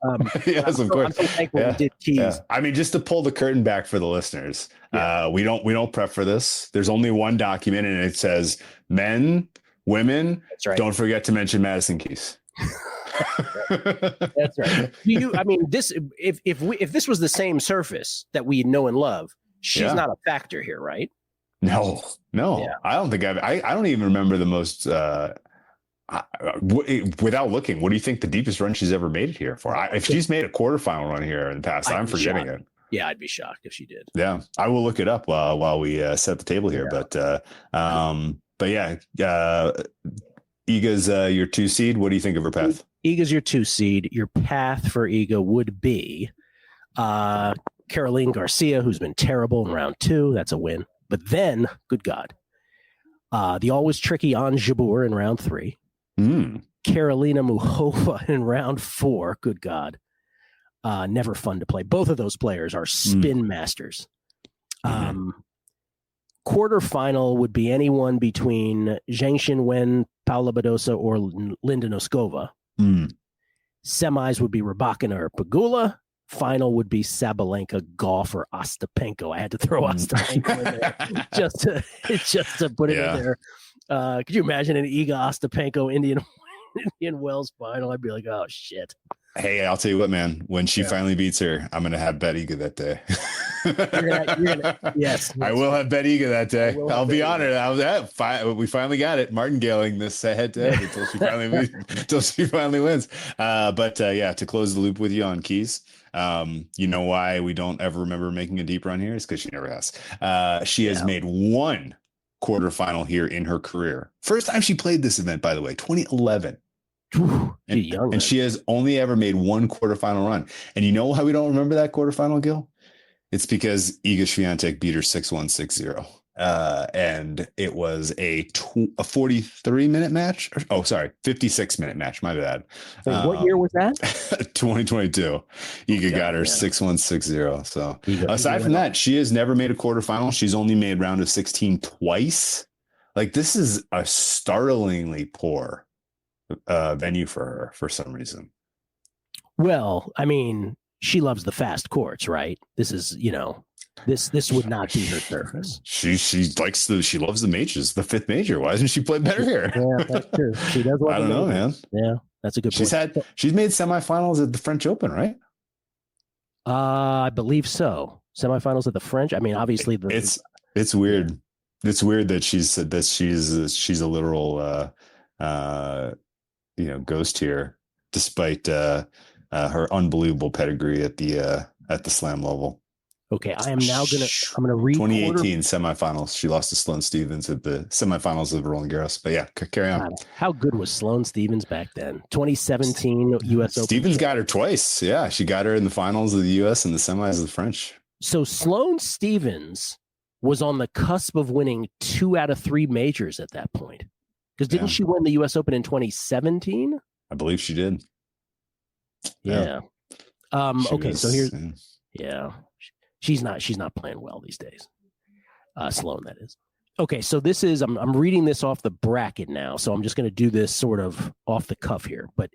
Yes, of course. I'm so thankful we did Keys. Yeah. I mean, just to pull the curtain back for the listeners, we don't prep for this. There's only one document, and it says men, women. That's right. Don't forget to mention Madison Keys. That's right. If this was the same surface that we know and love, she's not a factor here, right? No. Yeah. I don't think I don't even remember the most without looking. What do you think the deepest run she's ever made it here for? If she's made a quarterfinal run here in the past, I'm forgetting it. Yeah, I'd be shocked if she did. Yeah, I will look it up while we set the table here. Yeah. But yeah, Iga's your 2 seed. What do you think of her path? Iga's your 2 seed. Your path for Iga would be Caroline Garcia, who's been terrible in round 2. That's a win. But then, good God, the always tricky Ons Jabeur in round 3. Karolina Muchova in round 4. Good God. Never fun to play. Both of those players are spin masters. Quarterfinal would be anyone between Zheng Xinwen, Paula Badosa, or Linda Noskova. Semis would be Rybakina or Pegula. Final would be Sabalenka, Goff, or Ostapenko. I had to throw Ostapenko in there just to put it in there. Could you imagine an Iga Ostapenko Indian Wells final? I'd be like, oh shit. Hey, I'll tell you what, man. When she finally beats her, I'm going to have bet Iga that day. Yes. I will have bet Iga that day. I'll be honored. We finally got it. Martingaling this head-to-head until she finally wins. But to close the loop with you on Keys, you know why we don't ever remember making a deep run here? Is because she never has. She has made 1 quarterfinal here in her career. First time she played this event, by the way, 2011. And she has only ever made 1 quarterfinal run. And you know how we don't remember that quarterfinal, Gill? It's because Iga Swiatek beat her 6-1, 6-0. And it was a 43-minute match. 56-minute match. My bad. What year was that? 2022. Iga got her 6-1, 6-0. So aside from that, she has never made a quarterfinal. She's only made round of 16 twice. Like, this is a startlingly poor venue for her for some reason. Well, I mean, she loves the fast courts, right? This is, this would not be her surface. She loves the majors, the 5th major. Why doesn't she play better here? Yeah, that's true. She does. I don't know, man. Yeah, that's a good point. She's made semifinals at the French Open, right? I believe so. Semifinals at the French. I mean, obviously it's weird. It's weird that she's a literal ghost here, despite her unbelievable pedigree at the slam level. Okay, I'm gonna read 2018 semifinals. She lost to Sloane Stephens at the semifinals of Roland Garros. But yeah, carry on. God, how good was Sloane Stephens back then? 2017 U.S. Open. Stephens got her twice. Yeah, she got her in the finals of the U.S. and the semis of the French. So Sloane Stephens was on the cusp of winning 2 out of 3 majors at that point. Because didn't she win the U.S. Open in 2017? I believe she did. Yeah. Okay, so here's She's not playing well these days. Sloane, that is. Okay, so this is I'm reading this off the bracket now, so I'm just going to do this sort of off the cuff here. But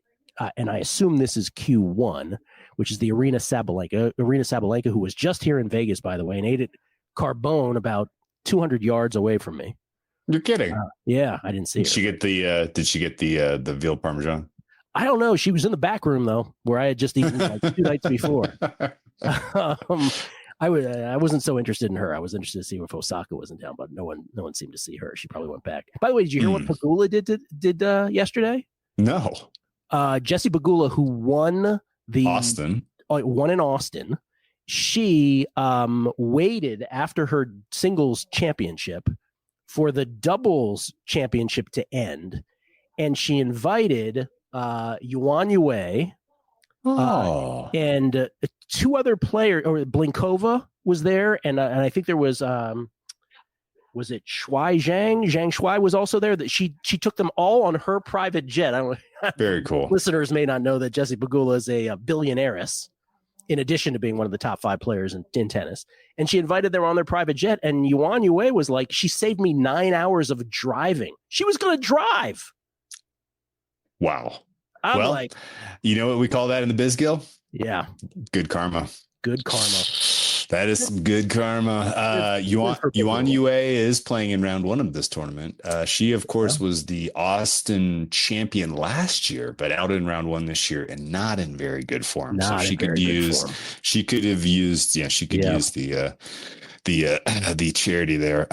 and I assume this is Q1, which is the Arena Sabalenka, who was just here in Vegas, by the way, and ate at Carbone about 200 yards away from me. You're kidding? Yeah, I didn't see her. Did she get the veal parmesan? I don't know. She was in the back room though, where I had just eaten like 2 nights before. I wasn't so interested in her. I was interested to see if Osaka wasn't down, but no one seemed to see her. She probably went back. By the way, did you hear what Pegula did yesterday? No. Jessie Pegula, who won won in Austin. She waited after her singles championship for the doubles championship to end, and she invited Yuan Yue and two other players, or Blinkova was there, and I think there was it Shuai Zhang? Zhang Shuai was also there. That she took them all on her private jet. I don't know. Very cool. Listeners may not know that Jessie Pegula is a billionaireess, in addition to being one of the top 5 players in tennis. And she invited them on their private jet. And Yuan Yue was like, she saved me 9 hours of driving. She was going to drive. Wow. I'm like, you know what we call that in the biz, Gill? Yeah. Good karma. Good karma. That is some good karma. Yuan Yue is playing in round 1 of this tournament. She, of course, was the Austin champion last year, but out in round 1 this year and not in very good form. She could use the charity there.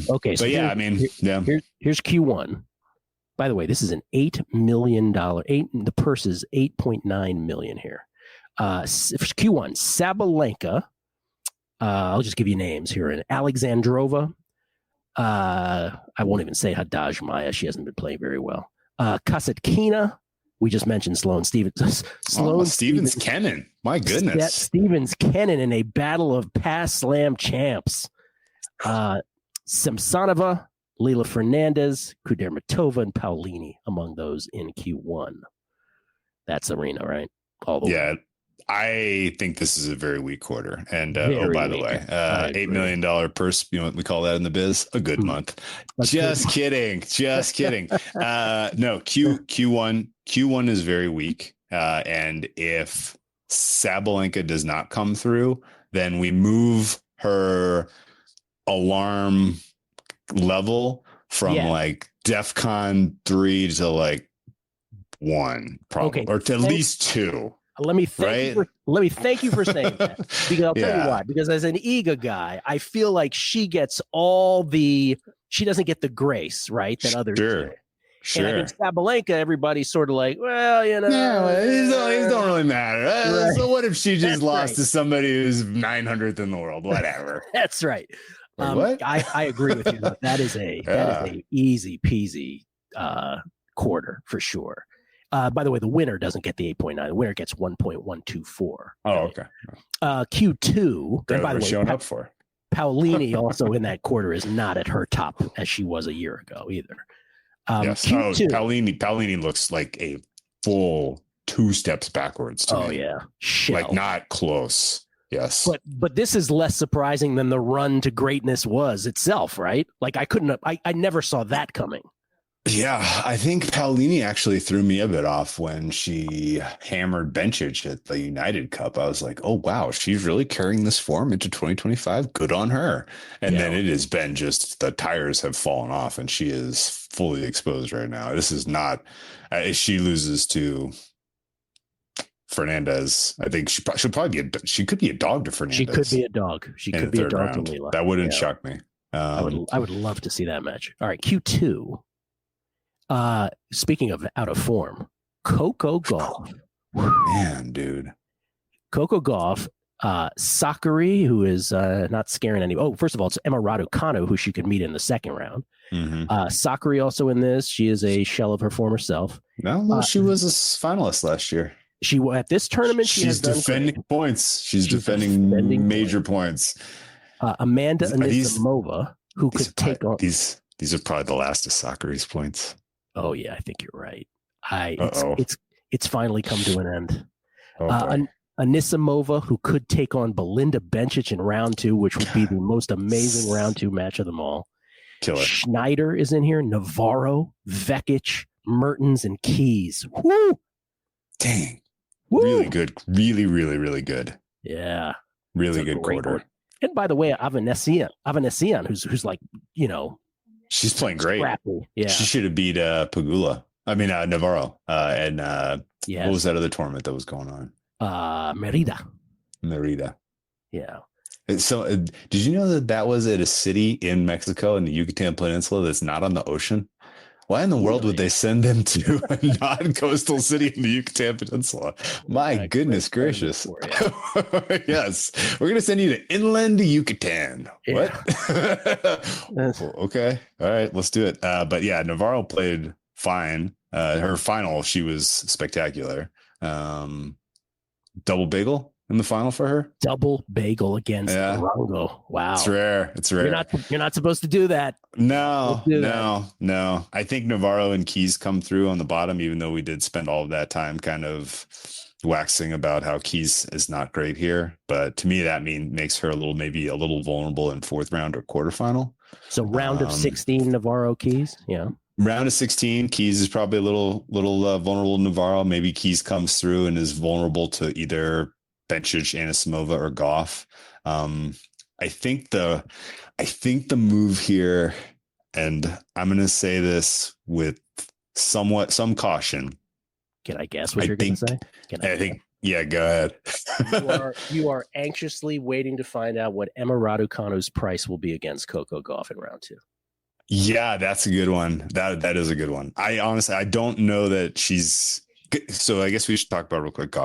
Okay. So here's Q1. By the way, this is an $8 million. The purse is $8.9 million here. Q1, Sabalenka. I'll just give you names here. And Alexandrova. I won't even say Haddad Maya. She hasn't been playing very well. Kasatkina. We just mentioned Sloane Stevens. Stevens Kennan. My goodness. Stevens Kennan in a battle of past slam champs. Samsonova, Leila Fernandez, Kudermetova, and Paulini among those in Q1. That's Arena, right? All the way. I think this is a very weak quarter. And by the way, $8 million purse, you know what we call that in the biz? A good month. Just kidding. No, Q1 is very weak. And if Sabalenka does not come through, then we move her alarm level from like DEFCON 3 to like 1, probably, or to at least 2. Let me thank you for saying that, because I'll tell you why. Because as an EGA guy, I feel like she gets she doesn't get the grace, right, that others do. Sure. And I think Sabalenka, everybody's sort of like, well, you know, these don't really matter. Right. So what if she just lost to somebody who's 900th in the world? Whatever. That's right. What? I agree with you. That is a easy peasy quarter for sure. By the way, the winner doesn't get the 8.9. The winner gets 1.124. Oh, okay. Q2. That's what we're showing up for. Paulini also in that quarter is not at her top as she was a year ago either. Yes. Q2, Paulini looks like a full 2 steps backwards to me. Oh, yeah. Shell. Like not close. Yes. But this is less surprising than the run to greatness was itself, right? Like I never saw that coming. Yeah, I think Paulini actually threw me a bit off when she hammered Bencic at the United Cup. I was like, oh, wow, she's really carrying this form into 2025. Good on her. And then it has been just the tires have fallen off and she is fully exposed right now. This is not she loses to Fernandez. I think she could be a dog to Fernandez. She could be a dog. She could be a dog to Leila. That wouldn't shock me. I would love to see that match. All right, Q2. Speaking of out of form, Coco Gauff. Man, dude. Coco Gauff, Sakari, who is not scaring any. Oh, first of all, it's Emma Raducanu, who she could meet in the second round. Mm-hmm. Sakari also in this. She is a shell of her former self. No, she was a finalist last year. She at this tournament. She's defending points. She's defending major points. Amanda Anisimova, who could take on these. These are probably the last of Sakari's points. Oh yeah, I think you're right. It's finally come to an end. Anisimova, who could take on Belinda Bencic in round 2, which would be the most amazing round 2 match of them all. Killer. Schneider is in here. Navarro, Vekic, Mertens, and Keys. Woo! Dang. Woo! Really good. Really, really, really good. Yeah. Really good quarter. And by the way, Avanesian, who's like, she's playing great. Scrappy. Yeah. She should have beat Navarro. And yes. What was that other tournament that was going on? Merida. Yeah. So did you know that was at a city in Mexico in the Yucatan Peninsula that's not on the ocean? Why in the world would they send them to a non-coastal city in the Yucatan Peninsula? My goodness gracious. Yes. We're going to send you to inland Yucatan. Yeah. What? Okay. All right. Let's do it. But yeah, Navarro played fine. Her final, she was spectacular. Double bagel in the final for her. Double bagel against Arango. Wow. It's rare. You're not supposed to do that. No. I think Navarro and Keys come through on the bottom, even though we did spend all of that time kind of waxing about how Keys is not great here. But to me, that makes her maybe a little vulnerable in fourth round or quarterfinal. So round of 16, Navarro, Keys. Yeah. Round of 16, Keys is probably a little vulnerable to Navarro. Maybe Keys comes through and is vulnerable to either Bencic, Anisimova, or Goff. I think the move here, and I'm going to say this with some caution. Can I guess what you're going to say? Yeah, go ahead. you are anxiously waiting to find out what Emma Raducanu's price will be against Coco Gauff in round 2. Yeah, that's a good one. That is a good one. I honestly, I don't know that she's. So I guess we should talk about real quick.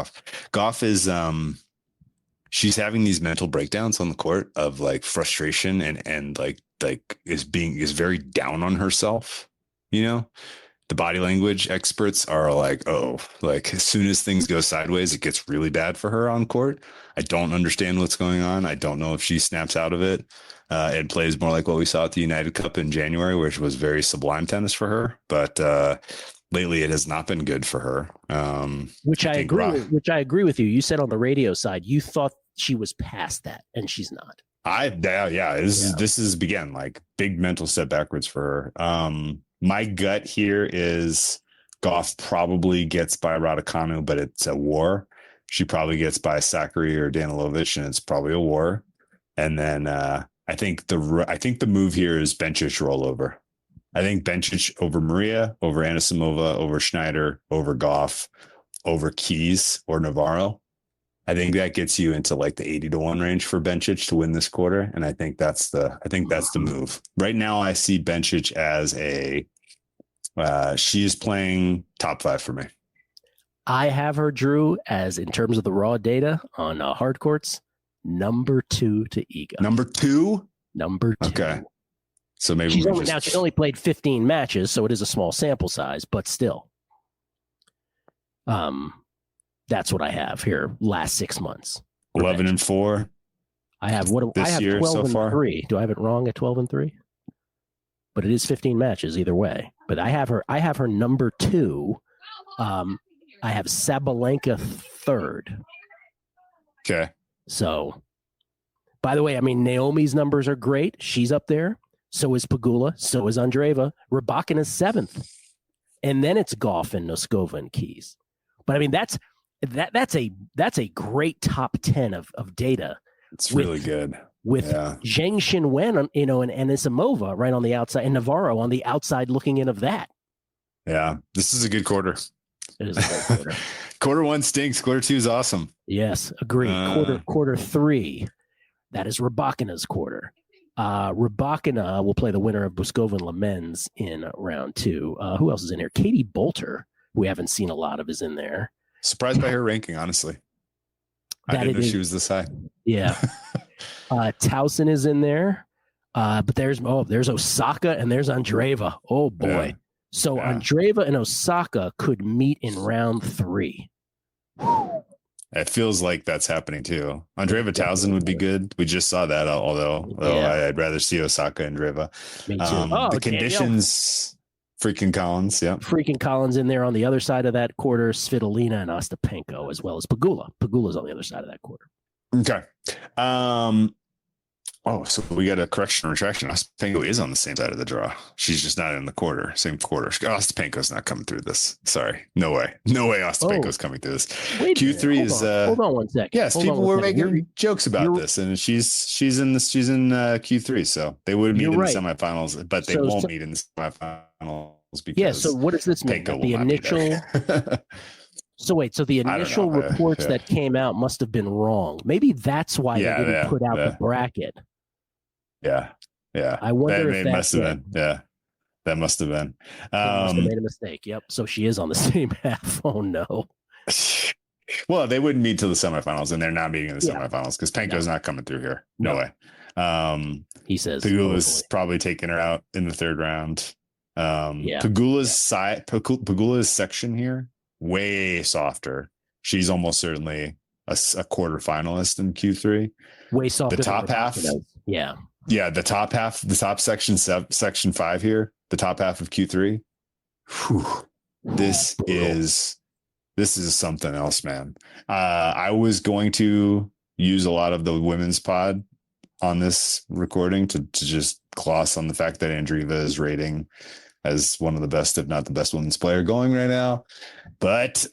Goff is she's having these mental breakdowns on the court of like frustration and like is very down on herself. The body language experts are like, as soon as things go sideways, it gets really bad for her on court. I don't understand what's going on. I don't know if she snaps out of it and plays more like what we saw at the United Cup in January, which was very sublime tennis for her. But lately, it has not been good for her. Which I agree with you. You said on the radio side, you thought she was past that, and she's not. This is began like big mental step backwards for her. My gut here is Goff probably gets by Raducanu, but it's a war. She probably gets by Sakari or Danilovic, and it's probably a war. And then I think the move here is Bencic rollover. I think Bencic over Maria, over Anisimova, over Schneider, over Goff, over Keys or Navarro. I think that gets you into like the 80-1 range for Bencic to win this quarter, and I think that's the move. Right now, I see Bencic as she is playing top 5 for me. I have her, Drew, as in terms of the raw data on hard courts, number 2 to Iga. Number 2. Okay. So maybe she's only played 15 matches, so it is a small sample size, but still. That's what I have here last 6 months. 11-4. I have 12 so and far? 3. Do I have it wrong at 12 and 3? But it is 15 matches either way. But I have her number 2. I have Sabalenka 3rd. Okay. So, by the way, I mean, Naomi's numbers are great. She's up there. So is Pegula. So is Andreeva. Rybakina is 7th. And then it's Goff and Noskova and Keys. But I mean, that's a great top 10 of data. It's really good. With Zheng Xinwen, and Anisimova right on the outside, and Navarro on the outside looking in of that. Yeah, this is a good quarter. It is a great quarter. Quarter 1 stinks. Quarter 2 is awesome. Yes, agreed. Quarter 3, that is Rybakina's quarter. Rybakina will play the winner of Boskova and Lemens in round 2. Who else is in here? Katie Bolter, who we haven't seen a lot of, is in there. Surprised by her ranking, honestly. I didn't know she was this high. Yeah. Towson is in there. But there's Osaka and there's Andreeva. Oh, boy. Yeah. So Andreeva and Osaka could meet in round 3. It feels like that's happening too. Andreeva Towson would be good. We just saw that, although I'd rather see Osaka and Andreeva. Me too. The conditions Freaking Collins, yeah. Freaking Collins in there on the other side of that quarter, Svitolina and Ostapenko, as well as Pegula. Pegula's on the other side of that quarter. Okay. So we got a correction and retraction. Ostapenko is on the same side of the draw. She's just not in the quarter, same quarter. Ostapenko's not coming through this. Sorry. No way. Ostapenko's coming through this. Q3 is hold on one second. Yes, people were making jokes about this, and she's in Q3, so they would meet in the semifinals, but they won't meet in the semifinals because so what does this mean? The initial So the initial reports that came out must have been wrong. Maybe that's why they didn't put out the bracket. Yeah. I wonder if that must have been. Yeah, that must have been. Must have made a mistake. Yep. So she is on the same half. Oh no. Well, they wouldn't meet till the semifinals, and they're not meeting in the semifinals because Penko's not coming through here. No way. He says Pegula's probably taking her out in the third round. Pegula's section here way softer. She's almost certainly a quarter finalist in Q3. Way softer. The top half. The top half, the top section 5 here, the top half of Q3. This is something else, man. I was going to use a lot of the women's pod on this recording to just gloss on the fact that Andreeva is rating as one of the best, if not the best women's player going right now. But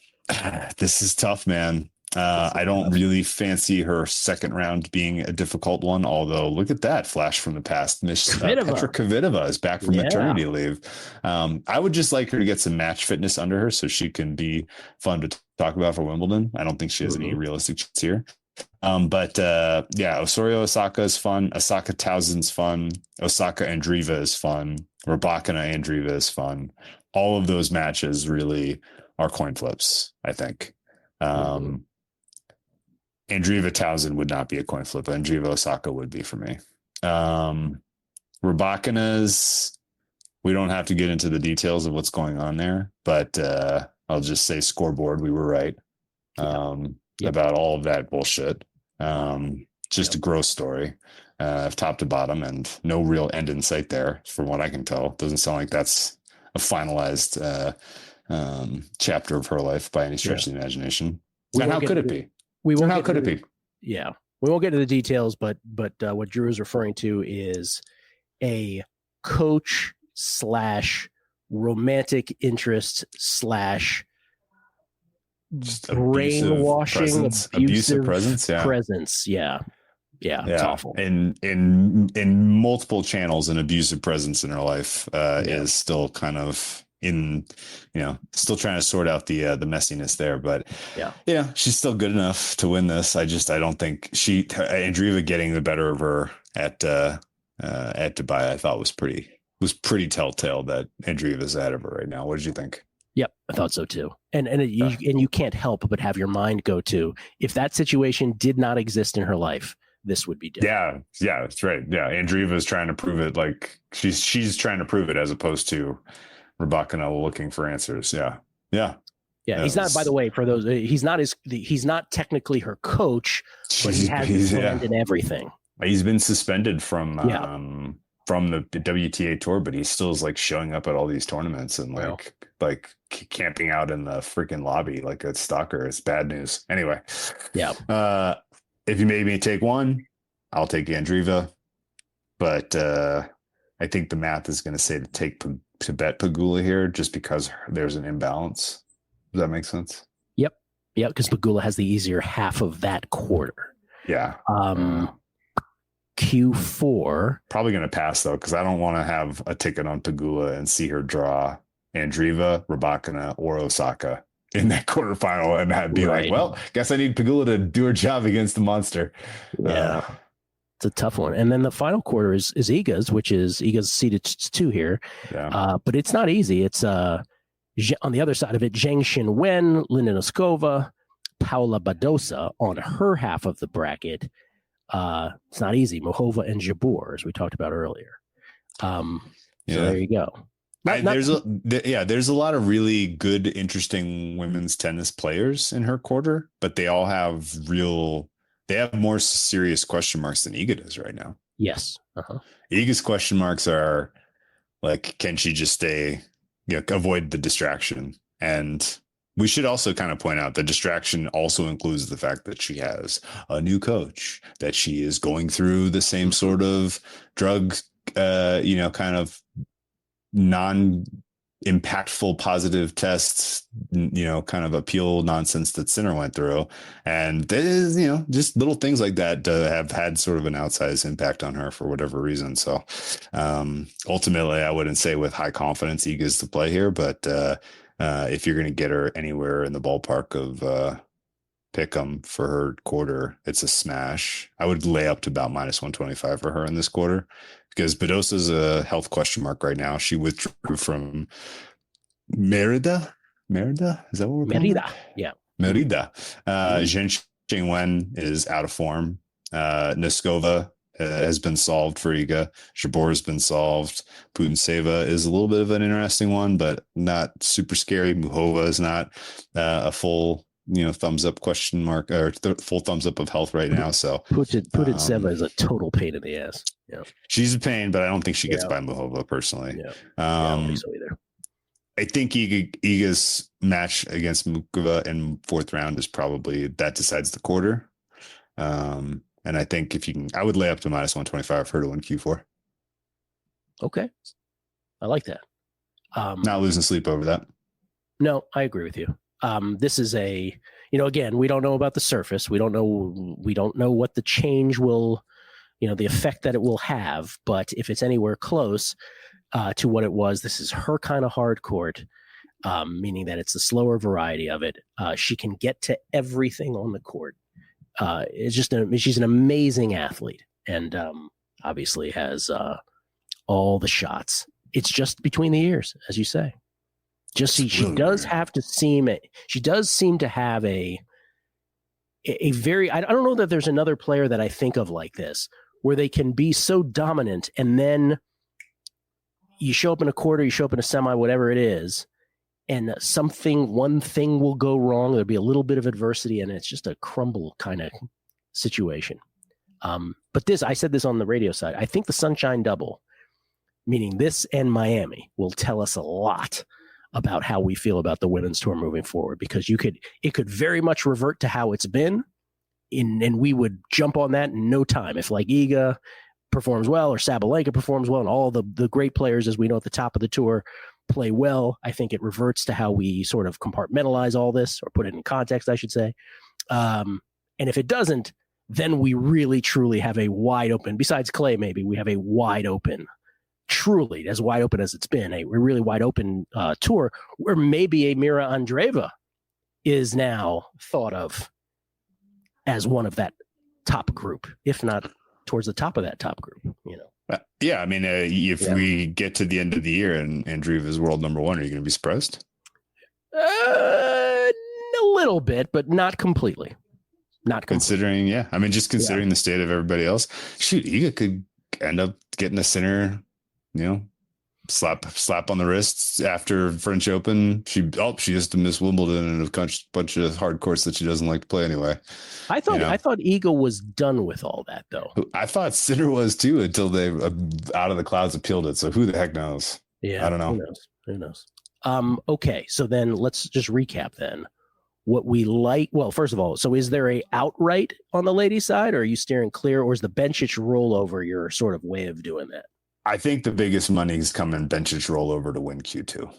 this is tough, man. I don't really fancy her second round being a difficult one, although look at that flash from the past. Petra Kvitova is back from maternity leave. I would just like her to get some match fitness under her so she can be fun to talk about for Wimbledon. I don't think she has any realistic chance here. Osorio Osaka is fun. Osaka Tausen's fun. Osaka Andreeva is fun. Rybakina Andreeva is fun. All of those matches really are coin flips, I think. Andreeva Tausen would not be a coin flip. Andreeva Osaka would be for me. Rybakina's, we don't have to get into the details of what's going on there, but I'll just say scoreboard, we were right about all of that bullshit. Just a gross story, top to bottom, and no real end in sight there, from what I can tell. Doesn't sound like that's a finalized chapter of her life by any stretch of the imagination. And how could it be? How could it be? Yeah, we won't get into the details, but what Drew is referring to is a coach / romantic interest / brainwashing, abusive presence. Yeah, it's awful. In multiple channels, an abusive presence in her life is still kind of still trying to sort out the messiness there, but she's still good enough to win this. I don't think Andreeva getting the better of her at Dubai, I thought was pretty telltale that Andreeva's ahead of her right now. What did you think? Yep, I thought so too. And you can't help but have your mind go to, if that situation did not exist in her life, this would be different. Yeah, that's right. Yeah, Andreeva is trying to prove it, like she's trying to prove it, as opposed to Rybakina looking for answers. Yeah. He's not, by the way, for those, he's not technically her coach, but he has his hand in everything. He's been suspended from the WTA tour, but he still is like showing up at all these tournaments and like camping out in the freaking lobby like a stalker. It's bad news. Anyway. Yeah. If you made me take one, I'll take Andreeva, but I think the math is going to say to bet Pegula here, just because there's an imbalance. Does that make sense? Yep. Because Pegula has the easier half of that quarter. Yeah. Q4. Probably going to pass though, because I don't want to have a ticket on Pegula and see her draw Andreeva, Rybakina, or Osaka in that quarterfinal, and I'd be like, well, guess I need Pegula to do her job against the monster. Yeah. It's a tough one. And then the final quarter is Iga's, which is Iga's seeded 2 here. Yeah. But it's not easy. It's on the other side of it, Zheng Xinwen, Linda Noskova, Paula Badosa on her half of the bracket. It's not easy. Mohova and Jabeur, as we talked about earlier. So there you go. There's a lot of really good, interesting women's tennis players in her quarter, but they all have more serious question marks than Iga does right now. Yes. Iga's question marks are like, can she just stay avoid the distraction. And we should also kind of point out the distraction also includes the fact that she has a new coach, that she is going through the same sort of drug, kind of non-impactful positive tests, kind of appeal nonsense that Sinner went through. And there's, just little things like that have had sort of an outsized impact on her for whatever reason. So ultimately, I wouldn't say with high confidence Iga's to play here, but if you're going to get her anywhere in the ballpark of pick'em for her quarter, it's a smash. I would lay up to about -125 for her in this quarter because Badosa's a health question mark right now. She withdrew from Merida. Is that what we're calling Merida? it? Yeah. Merida. Zheng Wen is out of form. Neskova has been solved for Iga. Jabeur has been solved. Putin-Seva is a little bit of an interesting one, but not super scary. Muhova is not a full, thumbs up question mark or full thumbs up of health right now. So Putin-Seva is a total pain in the ass. Yeah, she's a pain, but I don't think she gets by Muhova personally. Yeah, I don't think so either. I think Iga's match against Mukova in fourth round is probably that decides the quarter. And I think if you can, I would lay up to -125 for her to win Q4. Okay. I like that. Not losing sleep over that. No, I agree with you. This is again, we don't know about the surface. We don't know what the change will, the effect that it will have. But if it's anywhere close to what it was, this is her kind of hard court, meaning that it's the slower variety of it. She can get to everything on the court. She's an amazing athlete and obviously has all the shots. It's just between the ears, as you say. She does seem to have a very, I don't know that there's another player that I think of like this, where they can be so dominant and then you show up in a quarter, you show up in a semi, whatever it is, and one thing will go wrong. There'll be a little bit of adversity, and it's just a crumble kind of situation. But I said this on the radio side, I think the Sunshine Double, meaning this and Miami, will tell us a lot about how we feel about the women's tour moving forward, because it could very much revert to how it's been, and we would jump on that in no time. If like Iga performs well or Sabalenka performs well and all the great players, as we know at the top of the tour, play well, I think it reverts to how we sort of compartmentalize all this, or put it in context, I should say. And if it doesn't, then we really, truly have a wide open, besides Clay, maybe we have a wide open, truly as wide open as it's been, a really wide open tour where maybe a Mira Andreeva is now thought of as one of that top group, if not towards the top of that top group, Yeah, I mean, if we get to the end of the year and Andreeva is world number one, are you going to be surprised? A little bit, but not completely. Not completely. Considering, considering the state of everybody else. Shoot, Iga could end up getting a Sinner, slap on the wrists after French Open. She has to miss Wimbledon and a bunch of hard courts that she doesn't like to play anyway. I thought Iga was done with all that, though. I thought Sinner was too until they out of the clouds appealed it. So who the heck knows? Yeah, I don't know. Who knows? Okay, so then let's just recap then what we like. Well, first of all, so is there a outright on the ladies' side, or are you steering clear, or is the Bencic rollover your sort of way of doing that? I think the biggest money is coming Bencic rollover to win Q2.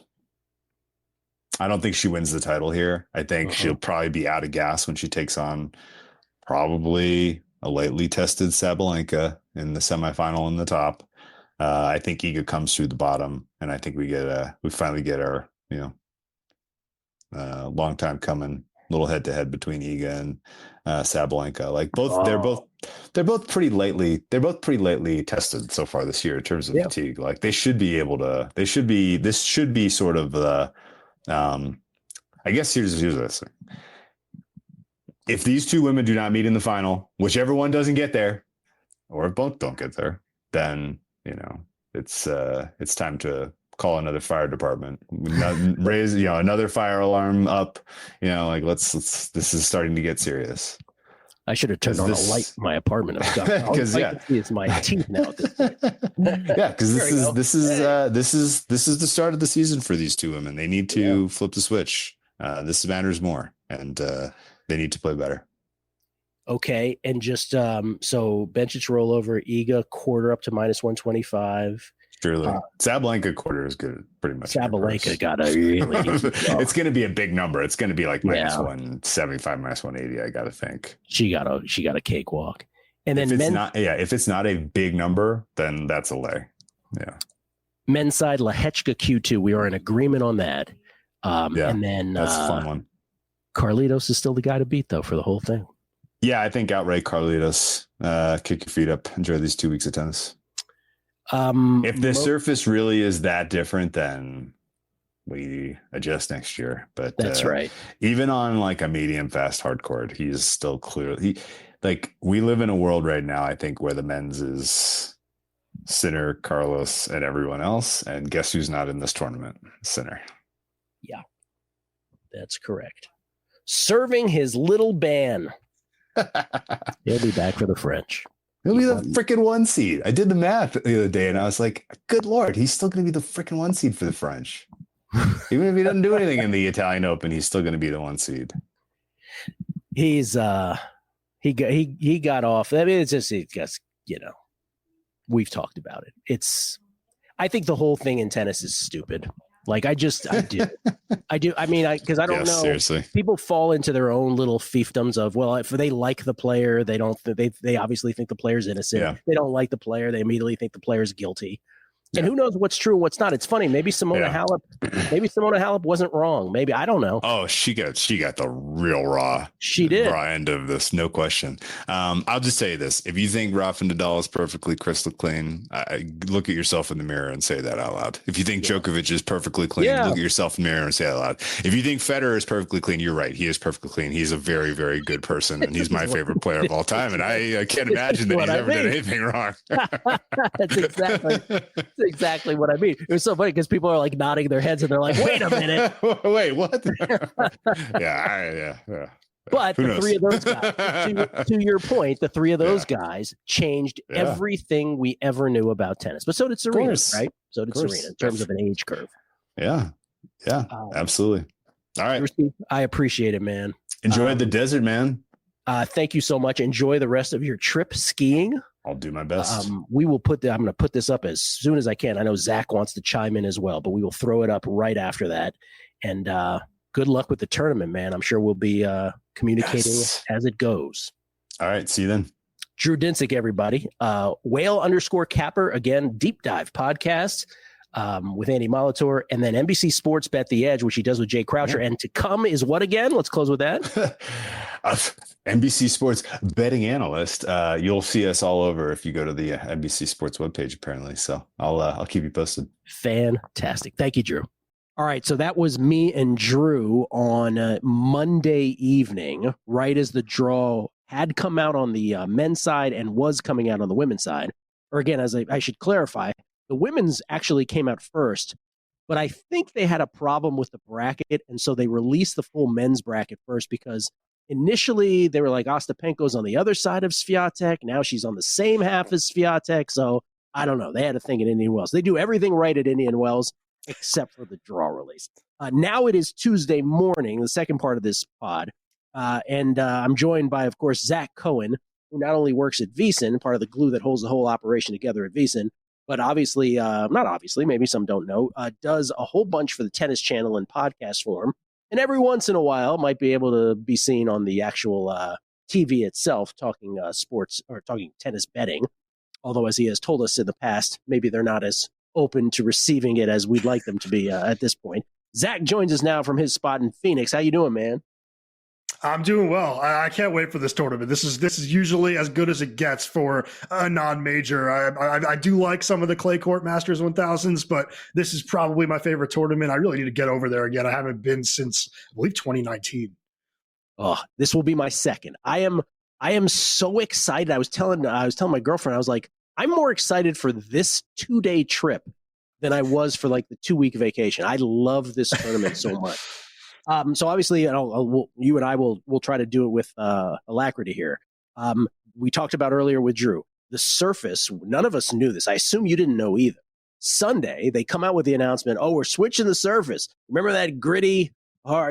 I don't think she wins the title here. I think she'll probably be out of gas when she takes on probably a lightly tested Sabalenka in the semifinal in the top. I think Iga comes through the bottom, and I think we finally get our, long time coming little head to head between Iga and Sabalenka. Like they're both pretty lightly tested so far this year in terms of fatigue. Like this should be sort of the, I guess here's this. If these two women do not meet in the final, whichever one doesn't get there, or if both don't get there, then, it's time to call another fire department, raise, another fire alarm up, this is starting to get serious. I should have turned on a light in my apartment. Because it's my teeth now at this point. Yeah, because this is the start of the season for these two women. They need to flip the switch. This matters more, and they need to play better. Okay, and just so Bencic rollover, Iga quarter up to -125. Surely, Sabalenka quarter is good, pretty much. Sabalenka got a really. It's going to be a big number. It's going to be like -175, -180. I got to think she got a cakewalk. And then if it's not a big number, then that's a lay. Yeah. Men's side, Lehechka Q2. We are in agreement on that. And then that's a fun one. Carlitos is still the guy to beat though for the whole thing. Yeah, I think outright Carlitos. Kick your feet up. Enjoy these 2 weeks of tennis. If the surface really is that different, then we adjust next year. But that's right. Even on like a medium fast hard court, he's still clearly we live in a world right now, I think, where the men's is Sinner, Carlos, and everyone else. And guess who's not in this tournament? Sinner. Yeah, that's correct. Serving his little ban. He'll be back for the French. He'll be the freaking 1 seed. I did the math the other day, and I was like, good Lord, he's still going to be the freaking 1 seed for the French. Even if he doesn't do anything in the Italian Open, he's still going to be the 1 seed. He's he got off. I mean, it's just we've talked about it. I think the whole thing in tennis is stupid. Like I do. I mean, because I don't know. Seriously. People fall into their own little fiefdoms of, well, if they like the player, they don't. They obviously think the player's innocent. Yeah. They don't like the player, they immediately think the player's guilty. And who knows what's true, what's not? It's funny. Maybe Simona Halep wasn't wrong. Maybe, I don't know. Oh, she got the real raw. She did. Raw end of this, no question. I'll just say this: if you think Rafa Nadal is perfectly crystal clean, look at yourself in the mirror and say that out loud. If you think Djokovic is perfectly clean, look at yourself in the mirror and say that out loud. If you think Federer is perfectly clean, you're right. He is perfectly clean. He's a very, very good person, and he's my favorite player of all time. And I can't imagine that he's ever done anything wrong. That's exactly what I mean. It was so funny because people are like nodding their heads and they're like, wait a minute. Wait, what? yeah. But the three of those guys, to your point, the three of those guys changed everything we ever knew about tennis. But so did Serena, right? So did Serena in terms of an age curve. Yeah, absolutely. All right. I appreciate it, man. Enjoy the desert, man. Thank you so much. Enjoy the rest of your trip skiing. I'll do my best. I'm going to put this up as soon as I can. I know Zach wants to chime in as well, but we will throw it up right after that. And good luck with the tournament, man. I'm sure we'll be communicating as it goes. All right. See you then. Drew Dinsick, everybody. Whale_capper, again, deep dive podcast with Andy Molitor, and then NBC Sports Bet the Edge, which he does with Jay Croucher. And to come is what again? Let's close with that. NBC Sports Betting Analyst. You'll see us all over if you go to the NBC Sports webpage, apparently. So I'll keep you posted. Fantastic. Thank you, Drew. All right, so that was me and Drew on Monday evening, right as the draw had come out on the men's side and was coming out on the women's side. Or again, as I should clarify, the women's actually came out first, but I think they had a problem with the bracket, and so they released the full men's bracket first because initially they were like, Ostapenko's on the other side of Swiatek. Now she's on the same half as Swiatek. So I don't know. They had a thing at Indian Wells. They do everything right at Indian Wells except for the draw release. Now it is Tuesday morning, the second part of this pod. And I'm joined by, of course, Zach Cohen, who not only works at VSiN, part of the glue that holds the whole operation together at VSiN, but obviously, not obviously, maybe some don't know, does a whole bunch for the Tennis Channel in podcast form. And every once in a while might be able to be seen on the actual TV itself talking sports or talking tennis betting. Although, as he has told us in the past, maybe they're not as open to receiving it as we'd like them to be at this point. Zach joins us now from his spot in Phoenix. How you doing, man? I'm doing well. I can't wait for this tournament. This is usually as good as it gets for a non-major. I do like some of the clay court Masters 1000s, but this is probably my favorite tournament. I really need to get over there again. I haven't been since, I believe, 2019. Oh, this will be my second. I am so excited. I was telling my girlfriend, I was like, I'm more excited for this 2-day trip than I was for like the 2-week vacation. I love this tournament so much. So obviously, you and I will try to do it with alacrity here. We talked about earlier with Drew, the surface, none of us knew this. I assume you didn't know either. Sunday, they come out with the announcement, we're switching the surface. Remember that gritty,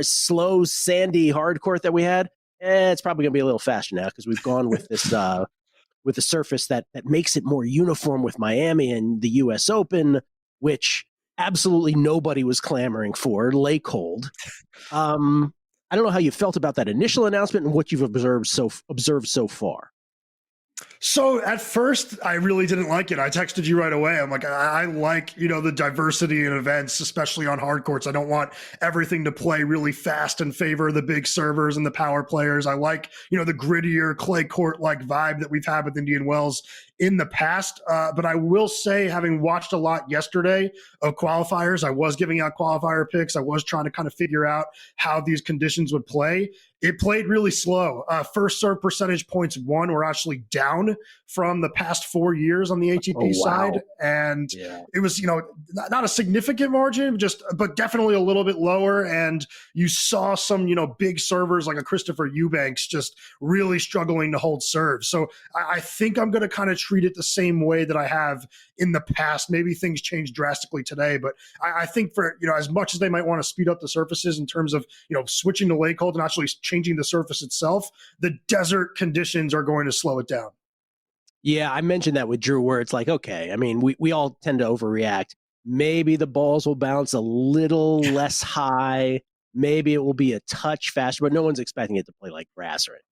slow, sandy hard court that we had? It's probably going to be a little faster now because we've gone with this with the surface that makes it more uniform with Miami and the U.S. Open, which absolutely nobody was clamoring for, lay cold. I don't know how you felt about that initial announcement and what you've observed so far. So at first, I really didn't like it. I texted you right away. I'm like, I like, the diversity in events, especially on hard courts. I don't want everything to play really fast in favor of the big servers and the power players. I like, the grittier clay court-like vibe that we've had with Indian Wells in the past. But I will say, having watched a lot yesterday of qualifiers, I was giving out qualifier picks. I was trying to kind of figure out how these conditions would play. It played really slow. First serve percentage points won were actually down from the past 4 years on the ATP side. And it was, not a significant margin, but definitely a little bit lower. And you saw some, big servers like a Christopher Eubanks just really struggling to hold serves. So I think I'm going to kind of treat it the same way that I have in the past. Maybe things change drastically today, but I think for, as much as they might want to speed up the surfaces in terms of, switching to lay cold and actually changing the surface itself, the desert conditions are going to slow it down. Yeah, I mentioned that with Drew, where it's like, okay, I mean, we all tend to overreact. Maybe the balls will bounce a little less high. Maybe it will be a touch faster, but no one's expecting it to play like grass or anything.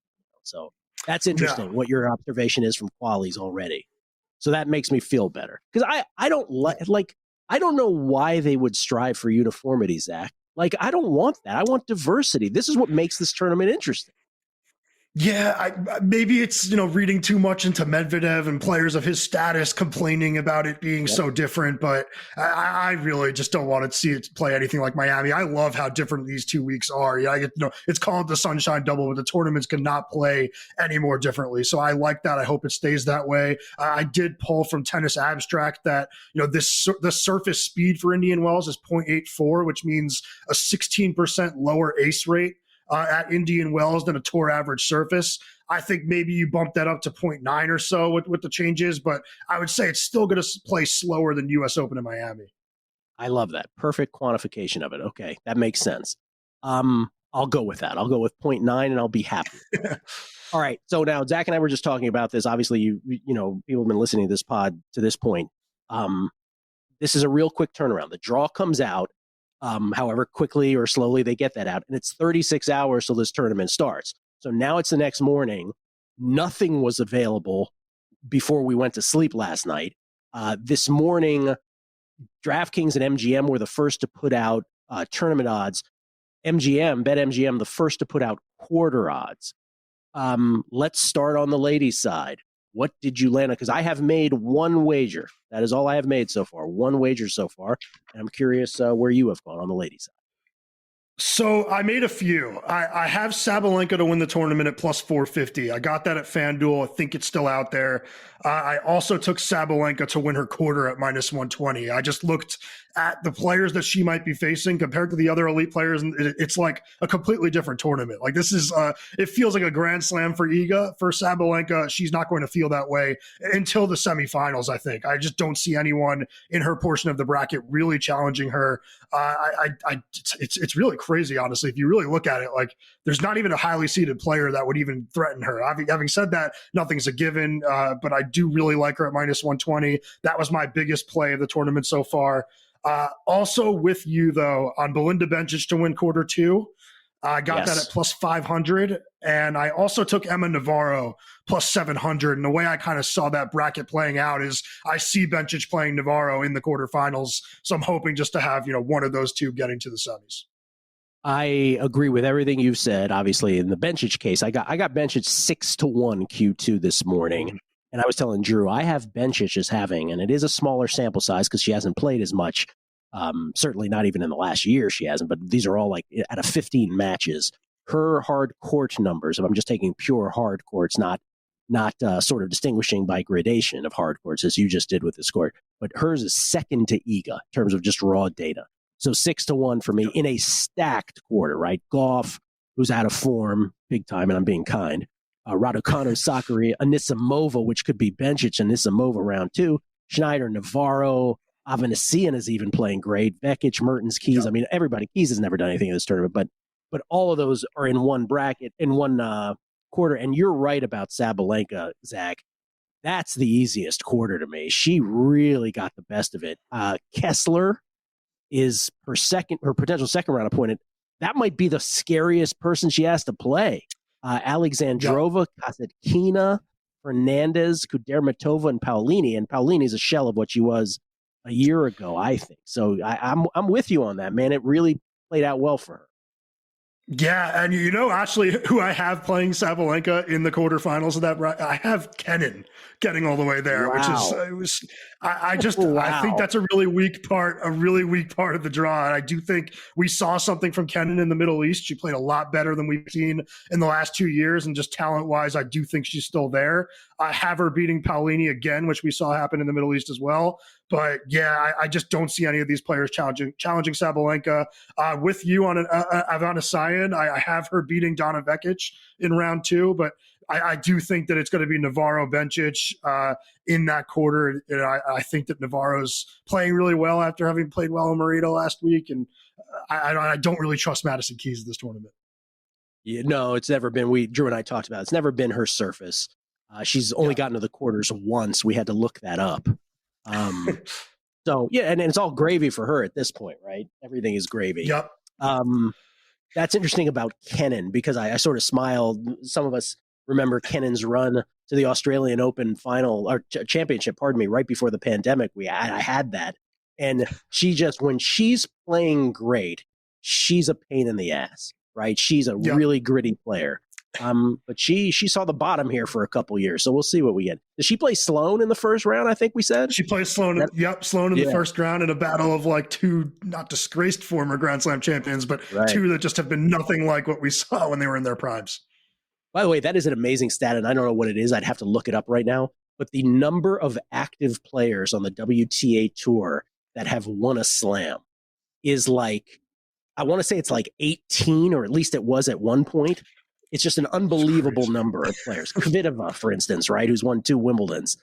So that's interesting what your observation is from qualies already. So that makes me feel better. Because I don't I don't know why they would strive for uniformity, Zach. I don't want that. I want diversity. This is what makes this tournament interesting. Yeah, maybe it's, reading too much into Medvedev and players of his status complaining about it being so different, but I really just don't want to see it play anything like Miami. I love how different these 2 weeks are. It's called the Sunshine Double, but the tournaments cannot play any more differently. So I like that. I hope it stays that way. I did pull from Tennis Abstract that, the surface speed for Indian Wells is 0.84, which means a 16% lower ace rate at Indian Wells than a tour average surface. I think maybe you bump that up to 0.9 or so with the changes, but I would say it's still going to play slower than U.S. Open in Miami. I love that. Perfect quantification of it. Okay, that makes sense. I'll go with that. I'll go with 0.9 and I'll be happy. All right. So now Zach and I were just talking about this. Obviously, people have been listening to this pod to this point. This is a real quick turnaround. The draw comes out. However quickly or slowly they get that out. And it's 36 hours till this tournament starts. So now it's the next morning. Nothing was available before we went to sleep last night. This morning, DraftKings and MGM were the first to put out tournament odds. BetMGM, the first to put out quarter odds. Let's start on the ladies' side. What did you land on? Because I have made one wager. That is all I have made so far. One wager so far. And I'm curious where you have gone on the ladies' side. So I made a few. I have Sabalenka to win the tournament at plus 450. I got that at FanDuel. I think it's still out there. I also took Sabalenka to win her quarter at minus 120. I just looked at the players that she might be facing compared to the other elite players, and it's like a completely different tournament. Like this is, it feels like a grand slam for Iga. For Sabalenka, she's not going to feel that way until the semifinals, I think. I just don't see anyone in her portion of the bracket really challenging her. It's really crazy, honestly. If you really look at it, like there's not even a highly seeded player that would even threaten her. Having said that, nothing's a given, but I do really like her at minus 120. That was my biggest play of the tournament so far. Also with you though, on Belinda Bencic to win quarter two, I got that at plus 500. And I also took Emma Navarro plus 700. And the way I kind of saw that bracket playing out is I see Bencic playing Navarro in the quarterfinals. So I'm hoping just to have, one of those two getting to the semis. I agree with everything you've said. Obviously, in the Bencic case, I got Bencic 6-1 Q2 this morning. And I was telling Drew, I have Bencic as having, and it is a smaller sample size because she hasn't played as much. Certainly not even in the last year she hasn't, but these are all like out of 15 matches. Her hard court numbers, if I'm just taking pure hard courts, not sort of distinguishing by gradation of hard courts as you just did with this court, but hers is second to Iga in terms of just raw data. So 6-1 for me in a stacked quarter, right? Goff, who's out of form big time, and I'm being kind. Raducanu, Sakari, Anisimova, which could be Bencic, Anisimova round 2, Schneider, Navarro, Avanesian is even playing great, Vekic, Mertens, Keys. I mean, everybody, Keys has never done anything in this tournament, but all of those are in one bracket, in one quarter. And you're right about Sabalenka, Zach. That's the easiest quarter to me. She really got the best of it. Kessler is her potential second round opponent. That might be the scariest person she has to play. Alexandrova, Kasatkina, Fernandez, Kudermetova, and Paolini. And Paolini is a shell of what she was a year ago, I think. So I'm with you on that, man. It really played out well for her. Yeah, and actually, who I have playing Sabalenka in the quarterfinals of that, I have Kenin getting all the way there, which is I think that's a really weak part of the draw. And I do think we saw something from Kenin in the Middle East. She played a lot better than we've seen in the last 2 years, and just talent-wise, I do think she's still there. I have her beating Paolini again, which we saw happen in the Middle East as well. But yeah, I just don't see any of these players challenging Sabalenka. With you on Avanesian, I have her beating Donna Vekic in round 2, but I do think that it's going to be Navarro, Bencic in that quarter. And I think that Navarro's playing really well after having played well in Marito last week, and I don't really trust Madison Keys at this tournament. Yeah, no, it's never been. Drew and I talked about it. It's never been her surface. She's only gotten to the quarters once. We had to look that up. So yeah, and it's all gravy for her at this point, right? Everything is gravy. Yep. That's interesting about Kenin, because I sort of smiled. Some of us remember Kenin's run to the Australian Open final or championship, right before the pandemic. I had that, and when she's playing great, she's a pain in the ass, right? She's a really gritty player. But she saw the bottom here for a couple years, so we'll see what we get. Did she play Sloane in the first round? I think we said she played Sloane. Sloane in the first round in a battle of like two not disgraced former Grand Slam champions, but two that just have been nothing like what we saw when they were in their primes. By the way, that is an amazing stat, and I don't know what it is. I'd have to look it up right now. But the number of active players on the WTA Tour that have won a slam is like, I want to say it's like 18, or at least it was at one point. It's just an unbelievable number of players. Kvitova, for instance, right, who's won 2 Wimbledons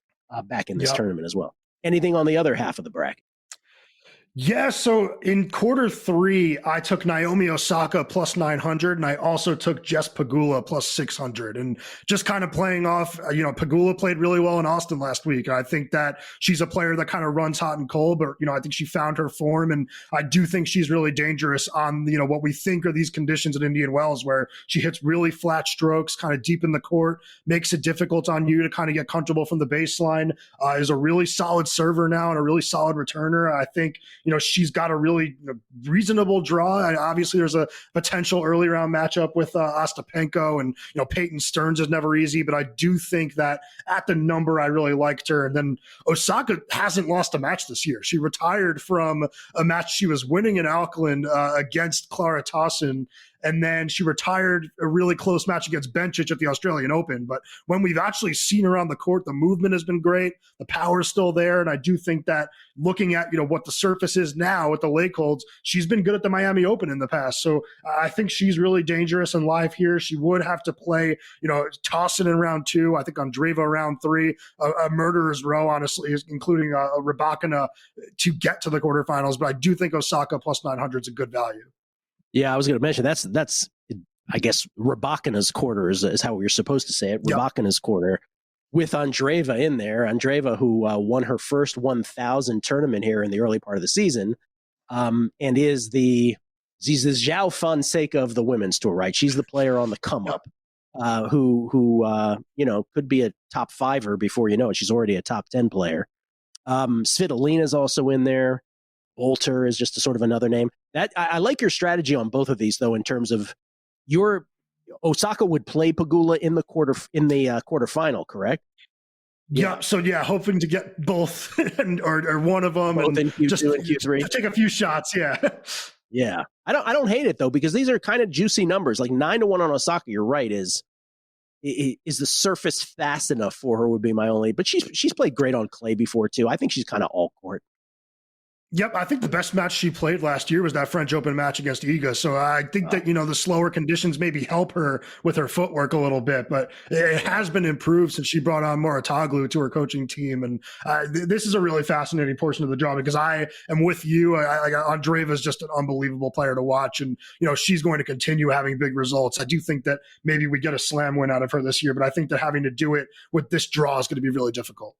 back in this tournament as well. Anything on the other half of the bracket? Yeah, so in quarter 3, I took Naomi Osaka plus 900, and I also took Jess Pegula plus 600. And just kind of playing off, Pegula played really well in Austin last week. I think that she's a player that kind of runs hot and cold, but, I think she found her form, and I do think she's really dangerous on, what we think are these conditions at Indian Wells, where she hits really flat strokes, kind of deep in the court, makes it difficult on you to kind of get comfortable from the baseline, is a really solid server now and a really solid returner. I think, she's got a really reasonable draw. And obviously, there's a potential early round matchup with Ostapenko, and Peyton Stearns is never easy. But I do think that at the number, I really liked her. And then Osaka hasn't lost a match this year. She retired from a match she was winning in Auckland against Clara Tauson. And then she retired a really close match against Bencic at the Australian Open. But when we've actually seen her on the court, the movement has been great. The power is still there. And I do think that looking at, what the surface is now with the lake holds, she's been good at the Miami Open in the past. So I think she's really dangerous and live here. She would have to play, Tauson in round 2. I think Andreeva round 3, a murderer's row, honestly, including Rybakina to get to the quarterfinals. But I do think Osaka plus 900 is a good value. Yeah, I was going to mention that's I guess Rybakina's quarter is how you're supposed to say it. Rybakina's quarter with Andreeva in there. Andreeva, who won her first 1,000 tournament here in the early part of the season, and is she's the João Fonseca of the women's tour, right? She's the player on the come up, who could be a top 5er before you know it. She's already a top 10 player. Svitolina's also in there. Bolter is just a sort of another name. That I like your strategy on both of these, though, in terms of your Osaka would play Pegula in the quarterfinal, correct? Yeah. So hoping to get both or one of them, both and in Q2 just and Q3. Take a few shots. Yeah. Yeah. I don't hate it though, because these are kind of juicy numbers. Like 9-1 on Osaka. You're right. Is the surface fast enough for her would be my only. But she's played great on clay before too. I think she's kind of all court. Yep, I think the best match she played last year was that French Open match against Iga. So I think that, the slower conditions maybe help her with her footwork a little bit, but it has been improved since she brought on Mouratoglou to her coaching team. And this is a really fascinating portion of the draw because I am with you. Andreeva is just an unbelievable player to watch. And, she's going to continue having big results. I do think that maybe we get a slam win out of her this year, but I think that having to do it with this draw is going to be really difficult.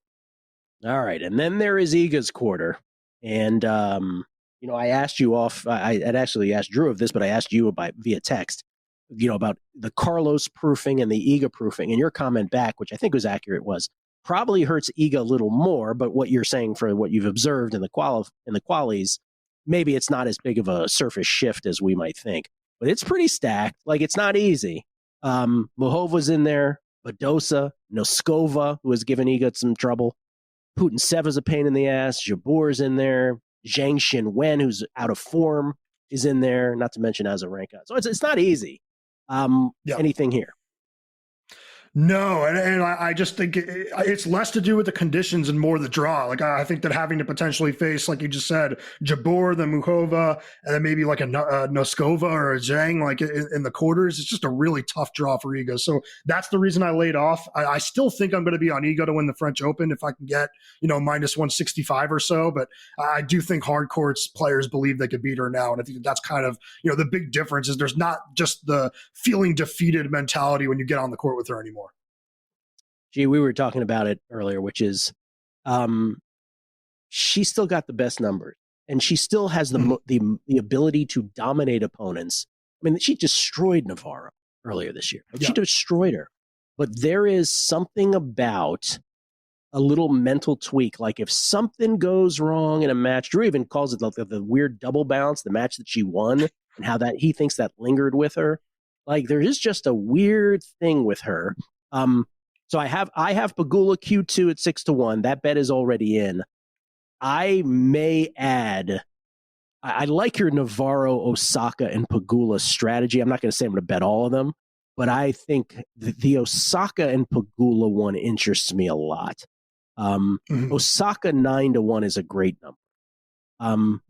All right. And then there is Iga's quarter. And, I asked you I had actually asked Drew of this, but I asked you via text, about the Carlos proofing and the Iga proofing. And your comment back, which I think was accurate, was probably hurts Iga a little more. But what you're saying for what you've observed in the qualies, maybe it's not as big of a surface shift as we might think. But it's pretty stacked. Like, it's not easy. Muhova's in there, Badosa, Noskova, who has given Iga some trouble. Putinseva's a pain in the ass. Jabor's in there. Zhang Xinwen, who's out of form, is in there, not to mention Azarenka. So it's not easy. Anything here? No, and I just think it's less to do with the conditions and more the draw. Like, I think that having to potentially face, like you just said, Jabeur, then Muhova, and then maybe like a Noskova or a Zhang, like in the quarters, it's just a really tough draw for Iga. So that's the reason I laid off. I still think I'm going to be on Iga to win the French Open if I can get, minus 165 or so. But I do think hard courts players believe they could beat her now. And I think that's kind of, the big difference is there's not just the feeling defeated mentality when you get on the court with her anymore. Gee, we were talking about it earlier, which is she still got the best numbers, and she still has the ability to dominate opponents. I mean, she destroyed Navarro earlier this year. She destroyed her. But there is something about a little mental tweak. Like, if something goes wrong in a match, Drew even calls it like the weird double bounce, the match that she won, and how that he thinks that lingered with her. Like, there is just a weird thing with her. So I have Pegula Q2 at 6-1. That bet is already in. I may add, I like your Navarro, Osaka, and Pegula strategy. I'm not going to say I'm going to bet all of them, but I think the Osaka and Pegula one interests me a lot. Osaka 9-1 is a great number.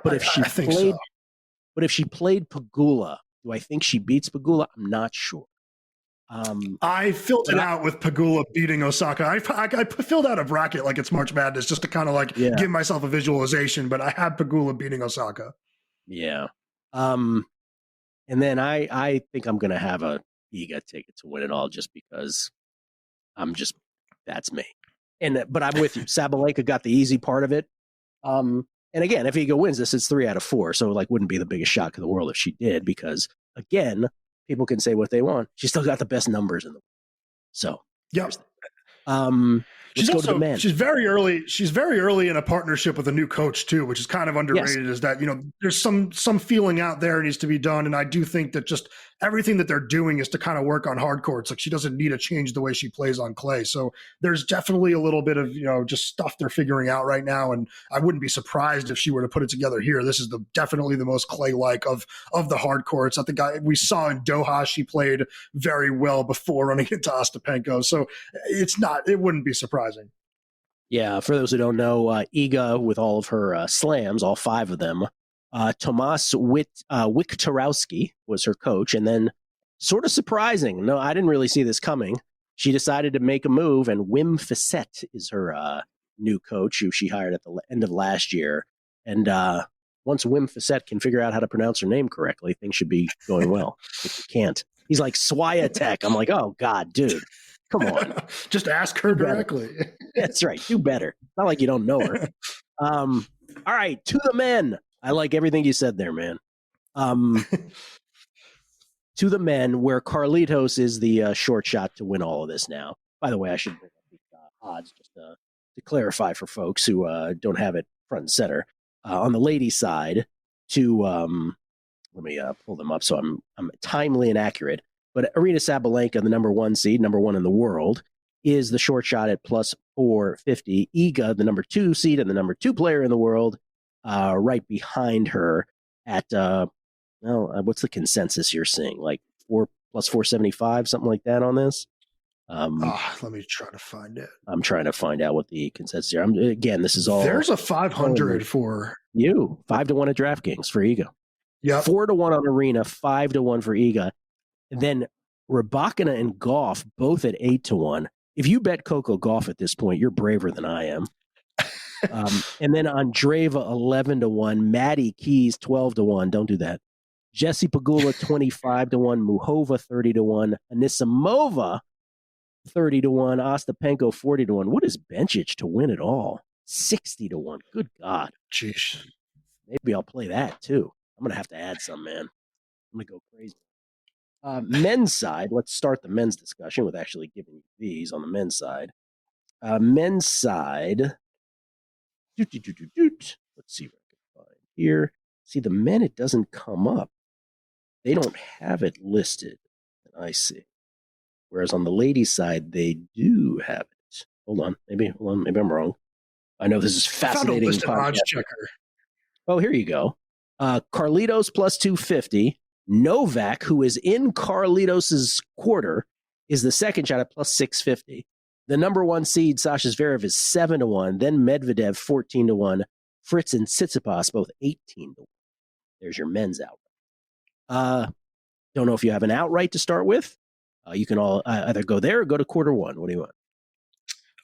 But if she played Pegula, do I think she beats Pegula? I'm not sure. I filled it out with Pegula beating Osaka. I filled out a bracket like it's March Madness just to kind of give myself a visualization, but I had Pegula beating Osaka. Yeah. And then I think I'm going to have a Iga ticket to win it all just because that's me. But I'm with you. Sabalenka got the easy part of it. And again, if Iga wins this, it's 3 out of 4. So wouldn't be the biggest shock in the world if she did, because again, people can say what they want. She's still got the best numbers in the world. So, She's very early. She's very early in a partnership with a new coach too, which is kind of underrated. Is that there's some feeling out there needs to be done, and I do think that just everything that they're doing is to kind of work on hard courts. Like, she doesn't need to change the way she plays on clay. So there's definitely a little bit of just stuff they're figuring out right now, and I wouldn't be surprised if she were to put it together here. This is definitely the most clay-like of the hard courts. I think we saw in Doha she played very well before running into Ostapenko. So it wouldn't be surprising. Yeah, for those who don't know, Iga, with all of her slams, all 5 of them, Tomas Wiktorowski was her coach. And then, sort of surprising, no, I didn't really see this coming, she decided to make a move, and Wim Fissette is her new coach, who she hired at the end of last year. And once Wim Fissette can figure out how to pronounce her name correctly, things should be going well. If you can't, he's like Swiatek. I'm like, oh, God, dude. Come on. Just ask her directly. That's right. Do better. Not like you don't know her. All right. To the men. I like everything you said there, man. To the men, where Carlitos is the short shot to win all of this now. By the way, I should bring up the odds just to clarify for folks who don't have it front and center. On the ladies' side, let me pull them up so I'm timely and accurate. But Aryna Sabalenka, the number 1 seed, number 1 in the world, is the short shot at plus 450. Iga, the number 2 seed and the number 2 player in the world, right behind her at, what's the consensus you're seeing? Like 4 plus 475, something like that on this? Let me try to find it. I'm trying to find out what the consensus here. Again, this is all. There's a 500 for you. 5-1 at DraftKings for Iga. Yeah. 4-1 on Arena, 5-1 for Iga. And then Rybakina and Goff both at 8-1. If you bet Coco Gauff at this point, you're braver than I am. And then Andreeva 11-1, Maddie Keys 12-1. Don't do that. Jesse Pegula 25-1, Muhova 30-1, Anisimova 30-1, Ostapenko 40-1. What is Bencic to win it all? 60-1. Good God. Jeez. Maybe I'll play that too. I'm gonna have to add some, man. I'm gonna go crazy. Men's side. Let's start the men's discussion with actually giving you these on the men's side. Men's side. Let's see what I can find here. See, the men, it doesn't come up. They don't have it listed. I see. Whereas on the ladies' side, they do have it. Hold on. Maybe I'm wrong. I know this is fascinating. I found a listed odds checker. Oh, here you go. Carlitos plus 250. Novak, who is in Carlitos's quarter, is the second shot at plus 650. The number one seed, Sasha Zverev, is 7-1. Then Medvedev, 14-1. Fritz and Tsitsipas, both 18-1. There's your men's outright. Don't know if you have an outright to start with. You can all either go there or go to quarter one. What do you want?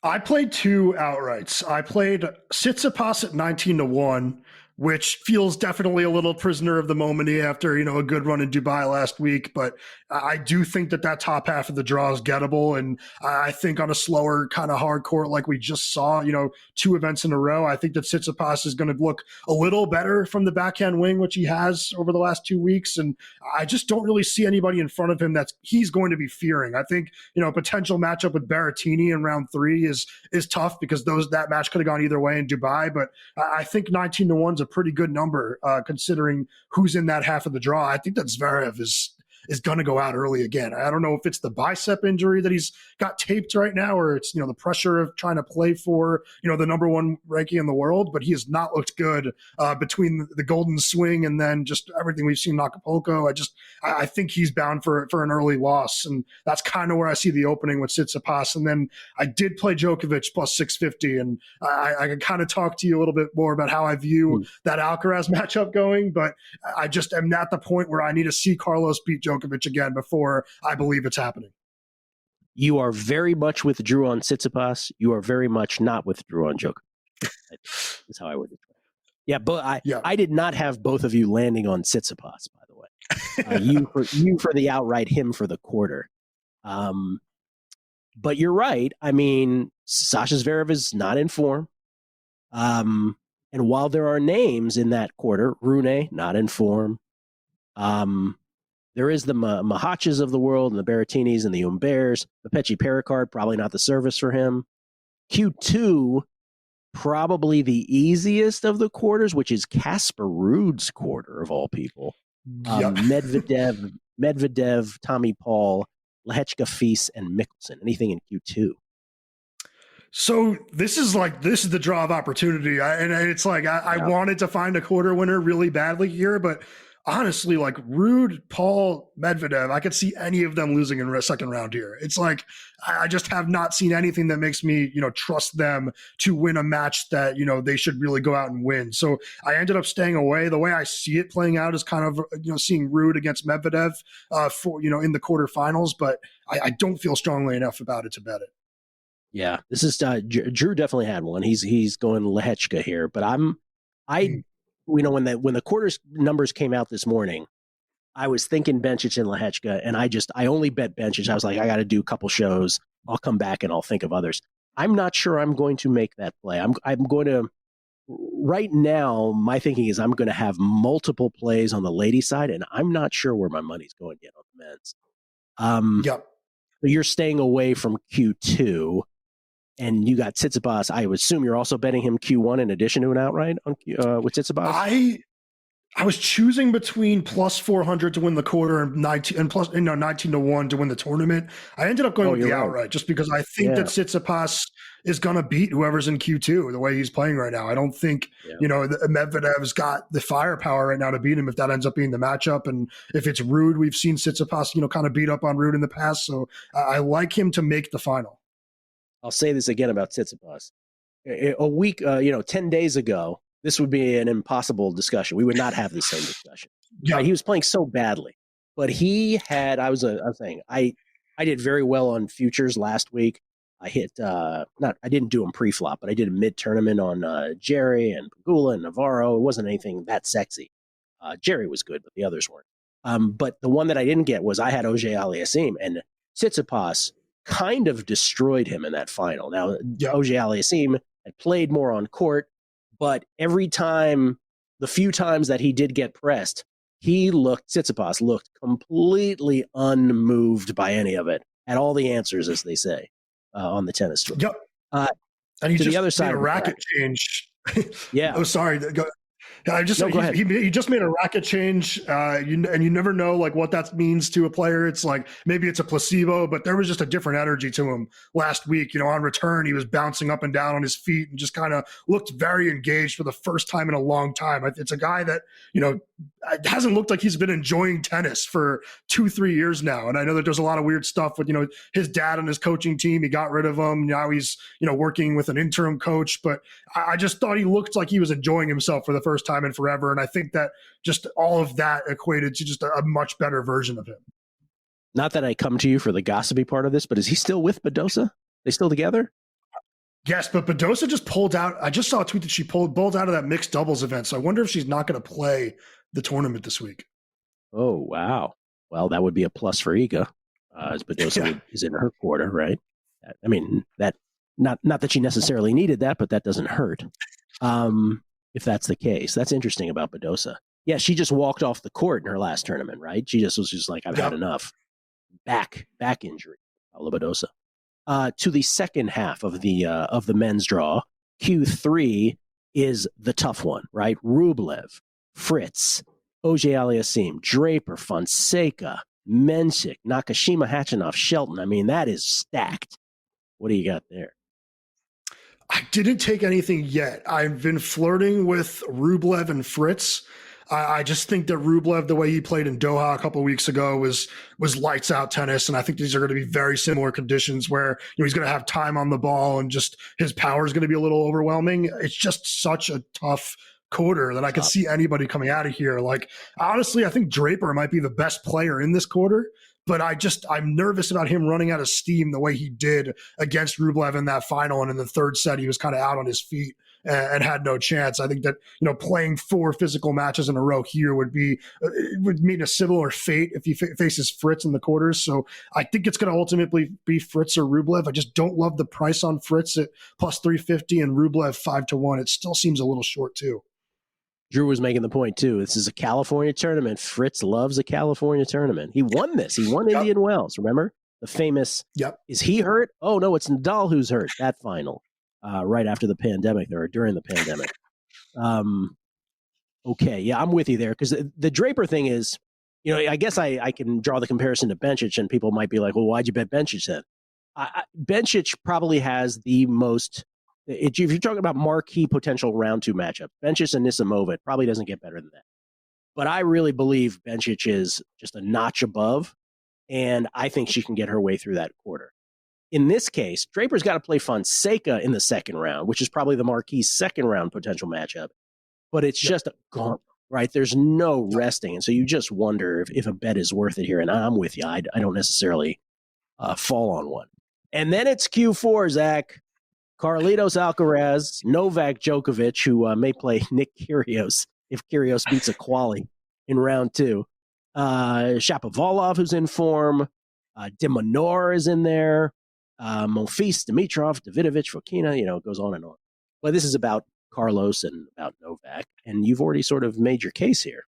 I played two outrights. I played Tsitsipas at 19-1, which feels definitely a little prisoner of the moment after, a good run in Dubai last week. But I do think that top half of the draw is gettable. And I think on a slower kind of hard court like we just saw, 2 events in a row, I think that Tsitsipas is going to look a little better from the backhand wing, which he has over the last 2 weeks. And I just don't really see anybody in front of him he's going to be fearing. I think, a potential matchup with Berrettini in round 3 is tough because that match could have gone either way in Dubai. But I think 19-1 is a pretty good number considering who's in that half of the draw. I think that Zverev is going to go out early again. I don't know if it's the bicep injury that he's got taped right now, or it's, the pressure of trying to play for, the number one ranking in the world, but he has not looked good between the golden swing and then just everything we've seen in Acapulco. I think he's bound for an early loss. And that's kind of where I see the opening with Tsitsipas. And then I did play Djokovic plus 650. And I can kind of talk to you a little bit more about how I view that Alcaraz matchup going, but I just am at the point where I need to see Carlos beat Djokovic again before I believe it's happening. You are very much with Drew on Tsitsipas. You are very much not with Drew on Djokovic. That's how I would describe it. Yeah, but I did not have both of you landing on Tsitsipas, by the way. You for the outright, him for the quarter. But you're right. I mean, Sasha Zverev is not in form. And while there are names in that quarter, Rune, not in form. There is the Mahachas of the world and the Berrettinis and the Umberts. The Pechi Pericard, probably not the service for him. Q2, probably the easiest of the quarters, which is Casper Ruud's quarter of all people. Medvedev, Tommy Paul, Lehechka, Fils, and Mickelson. Anything in Q2? So this is the draw of opportunity. I wanted to find a quarter winner really badly here, but honestly, Ruud, Paul, Medvedev, I could see any of them losing in the second round here. It's I just have not seen anything that makes me, trust them to win a match that, they should really go out and win. So I ended up staying away. The way I see it playing out is kind of, seeing Ruud against Medvedev for, in the quarterfinals, but I don't feel strongly enough about it to bet it. Yeah, this is Drew definitely had one. He's going Lehechka here, but when the quarters numbers came out this morning, I was thinking Bencic and Lehechka, and I only bet Bencic. I was like, I got to do a couple shows. I'll come back and I'll think of others. I'm not sure I'm going to make that play. I'm going to right now. My thinking is I'm going to have multiple plays on the lady side, and I'm not sure where my money's going yet on the men's. Yep. So you're staying away from Q2. And you got Tsitsipas. I would assume you're also betting him Q1 in addition to an outright on with Tsitsipas? I was choosing between plus 400 to win the quarter and 19 to 1 to win the tournament. I ended up going with the outright just because I think that Tsitsipas is going to beat whoever's in Q2 the way he's playing right now. I don't think, Medvedev's got the firepower right now to beat him if that ends up being the matchup. And if it's Ruud, we've seen Tsitsipas, kind of beat up on Ruud in the past. So I like him to make the final. I'll say this again about Tsitsipas. A week, 10 days ago, this would be an impossible discussion. We would not have the same discussion. Yeah. Right? He was playing so badly, but he had. I was saying I did very well on futures last week. I hit I didn't do them pre-flop, but I did a mid-tournament on Jerry and Pegula and Navarro. It wasn't anything that sexy. Jerry was good, but the others weren't. But the one that I didn't get was I had Auger Aliassime, and Tsitsipas kind of destroyed him in that final. Now, Auger Aliassime had played more on court, but every time, the few times that he did get pressed, Tsitsipas looked completely unmoved by any of it. Had all the answers, as they say, on the tennis tour. Yep. And he to just the other side made a racket change. Yeah. Oh, sorry. He just made a racket change. And you never know like what that means to a player. It's like maybe it's a placebo, but there was just a different energy to him last week. On return, he was bouncing up and down on his feet and just kind of looked very engaged for the first time in a long time. It's a guy that, it hasn't looked like he's been enjoying tennis for 2-3 years now. And I know that there's a lot of weird stuff with, his dad and his coaching team. He got rid of him. Now he's, working with an interim coach. But I just thought he looked like he was enjoying himself for the first time in forever. And I think that just all of that equated to just a much better version of him. Not that I come to you for the gossipy part of this, but is he still with Badosa? They still together? Yes, but Badosa just pulled out. I just saw a tweet that she pulled out of that mixed doubles event. So I wonder if she's not going to play the tournament this week. Oh, wow. Well, that would be a plus for Iga, as Badosa is in her quarter, right? I mean, that not that she necessarily needed that, but that doesn't hurt. If that's the case. That's interesting about Badosa. Yeah, she just walked off the court in her last tournament, right? She just was just like, I've had enough. Back injury, Paula Badosa. To the second half of the men's draw, Q3 is the tough one, right? Rublev, Fritz, Auger Aliassime, Draper, Fonseca, Mensik, Nakashima, Hachinov, Shelton. I mean, that is stacked. What do you got there? I didn't take anything yet. I've been flirting with Rublev and Fritz. I just think that Rublev, the way he played in Doha a couple of weeks ago, was lights out tennis. And I think these are going to be very similar conditions where he's going to have time on the ball and just his power is going to be a little overwhelming. It's just such a tough quarter that I could see anybody coming out of here. Like, honestly, I think Draper might be the best player in this quarter. But I'm nervous about him running out of steam the way he did against Rublev in that final. And in the third set, he was kind of out on his feet and had no chance. I think that, playing 4 physical matches in a row here would mean a similar fate if he faces Fritz in the quarters. So I think it's going to ultimately be Fritz or Rublev. I just don't love the price on Fritz at plus 350 and Rublev 5-1. It still seems a little short too. Drew was making the point, too. This is a California tournament. Fritz loves a California tournament. He won this. He won Indian Wells, remember? The famous, is he hurt? Oh, no, it's Nadal who's hurt. That final, right after the pandemic, or during the pandemic. Okay, yeah, I'm with you there. Because the Draper thing is, I guess I can draw the comparison to Bencic, and people might be like, well, why'd you bet Bencic then? Bencic probably has the most... If you're talking about marquee potential round 2 matchup, Bencic and Nisimova, it probably doesn't get better than that. But I really believe Bencic is just a notch above, and I think she can get her way through that quarter. In this case, Draper's got to play Fonseca in the second round, which is probably the marquee second round potential matchup. But it's just a gauntlet, right? There's no resting. And so you just wonder if a bet is worth it here. And I'm with you. I don't necessarily fall on one. And then it's Q4, Zach. Carlitos Alcaraz, Novak Djokovic, who may play Nick Kyrgios if Kyrgios beats a quali in round 2. Shapovalov, who's in form. De Minaur is in there. Monfils, Dimitrov, Davidovich, Fokina, it goes on and on. But this is about Carlos and about Novak, and you've already sort of made your case here.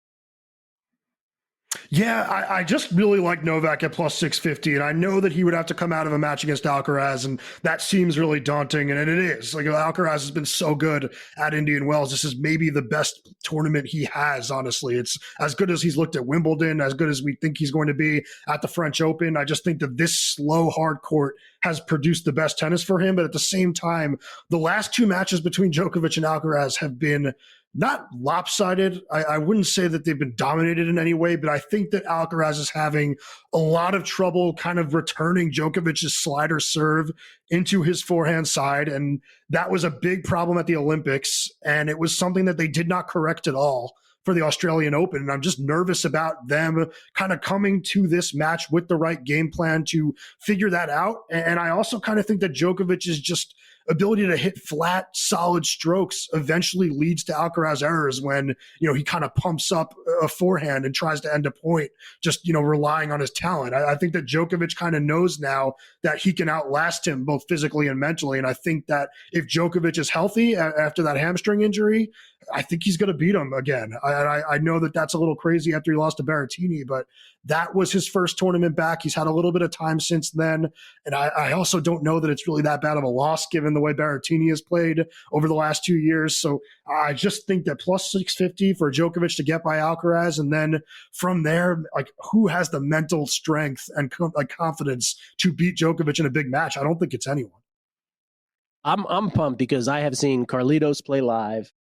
Yeah, I just really like Novak at plus 650, and I know that he would have to come out of a match against Alcaraz, and that seems really daunting, and it is. Like, Alcaraz has been so good at Indian Wells. This is maybe the best tournament he has, honestly. It's as good as he's looked at Wimbledon, as good as we think he's going to be at the French Open. I just think that this slow, hard court has produced the best tennis for him, but at the same time, the last two matches between Djokovic and Alcaraz have been not lopsided. I wouldn't say that they've been dominated in any way, but I think that Alcaraz is having a lot of trouble kind of returning Djokovic's slider serve into his forehand side. And that was a big problem at the Olympics. And it was something that they did not correct at all for the Australian Open. And I'm just nervous about them kind of coming to this match with the right game plan to figure that out. And I also kind of think that Djokovic's just ability to hit flat, solid strokes eventually leads to Alcaraz errors when, he kind of pumps up a forehand and tries to end a point, just, relying on his talent. I think that Djokovic kind of knows now that he can outlast him both physically and mentally. And I think that if Djokovic is healthy after that hamstring injury, I think he's going to beat him again. I know that that's a little crazy after he lost to Berrettini, but that was his first tournament back. He's had a little bit of time since then. And I also don't know that it's really that bad of a loss given the way Berrettini has played over the last 2 years. So I just think that plus 650 for Djokovic to get by Alcaraz. And then from there, like, who has the mental strength and confidence to beat Djokovic in a big match? I don't think it's anyone. I'm pumped because I have seen Carlitos play live,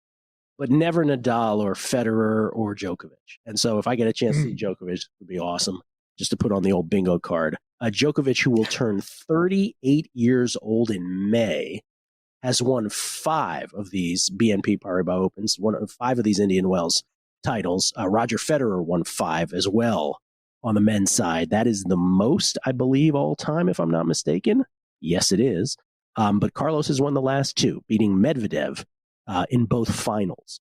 but never Nadal or Federer or Djokovic. And so if I get a chance to see Djokovic, it would be awesome just to put on the old bingo card. Djokovic, who will turn 38 years old in May, has won 5 of these BNP Paribas Opens, 5 of these Indian Wells titles. Roger Federer won 5 as well on the men's side. That is the most, I believe, all time, if I'm not mistaken. Yes, it is. But Carlos has won the last 2, beating Medvedev in both finals.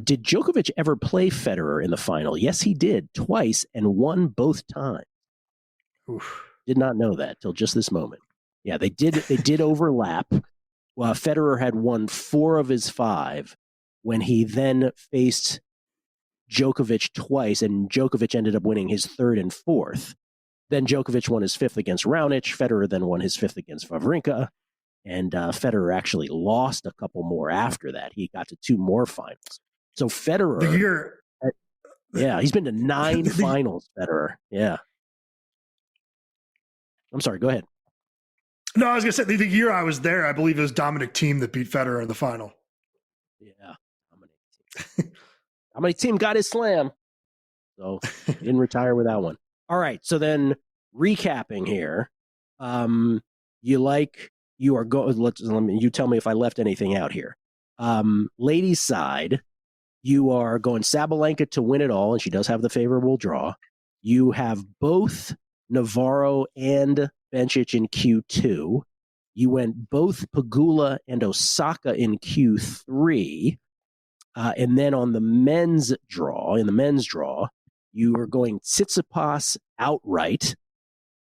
Did Djokovic ever play Federer in the final? Yes, he did, twice, and won both times. Oof. Did not know that till just this moment. Yeah, they did overlap. Well, Federer had won 4 of his 5 when he then faced Djokovic twice, and Djokovic ended up winning his 3rd and 4th. Then Djokovic won his 5th against Raonic. Federer then won his 5th against Wawrinka. And Federer actually lost a couple more after that. He got to 2 more finals. So Federer, he's been to 9 finals, Federer. Yeah. I'm sorry, go ahead. No, I was going to say, the year I was there, I believe it was Dominic Thiem that beat Federer in the final. Yeah. Dominic Thiem got his slam. So didn't retire with that one. All right. So then recapping here, you tell me if I left anything out here. Ladies' side, you are going Sabalenka to win it all, and she does have the favorable draw. You have both Navarro and Bencic in Q2. You went both Pegula and Osaka in Q3. And then on the men's draw, you are going Tsitsipas outright.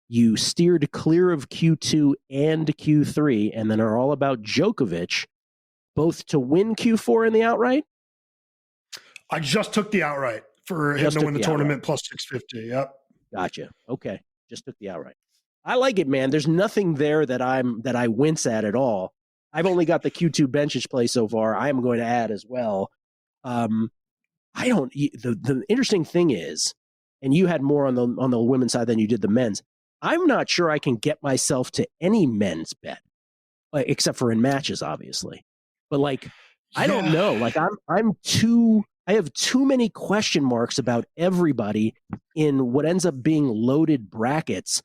You steered clear of Q2 and Q3, and then are all about Djokovic, both to win Q4 in the outright? I just took the outright for him to win the tournament plus 650. Yep. Gotcha. Okay. Just took the outright. I like it, man. There's nothing there that I wince at all. I've only got the Q2 Bencic play so far. I am going to add as well. The interesting thing is, and you had more on the women's side than you did the men's. I'm not sure I can get myself to any men's bet, except for in matches, obviously. But I don't know. I have too many question marks about everybody in what ends up being loaded brackets,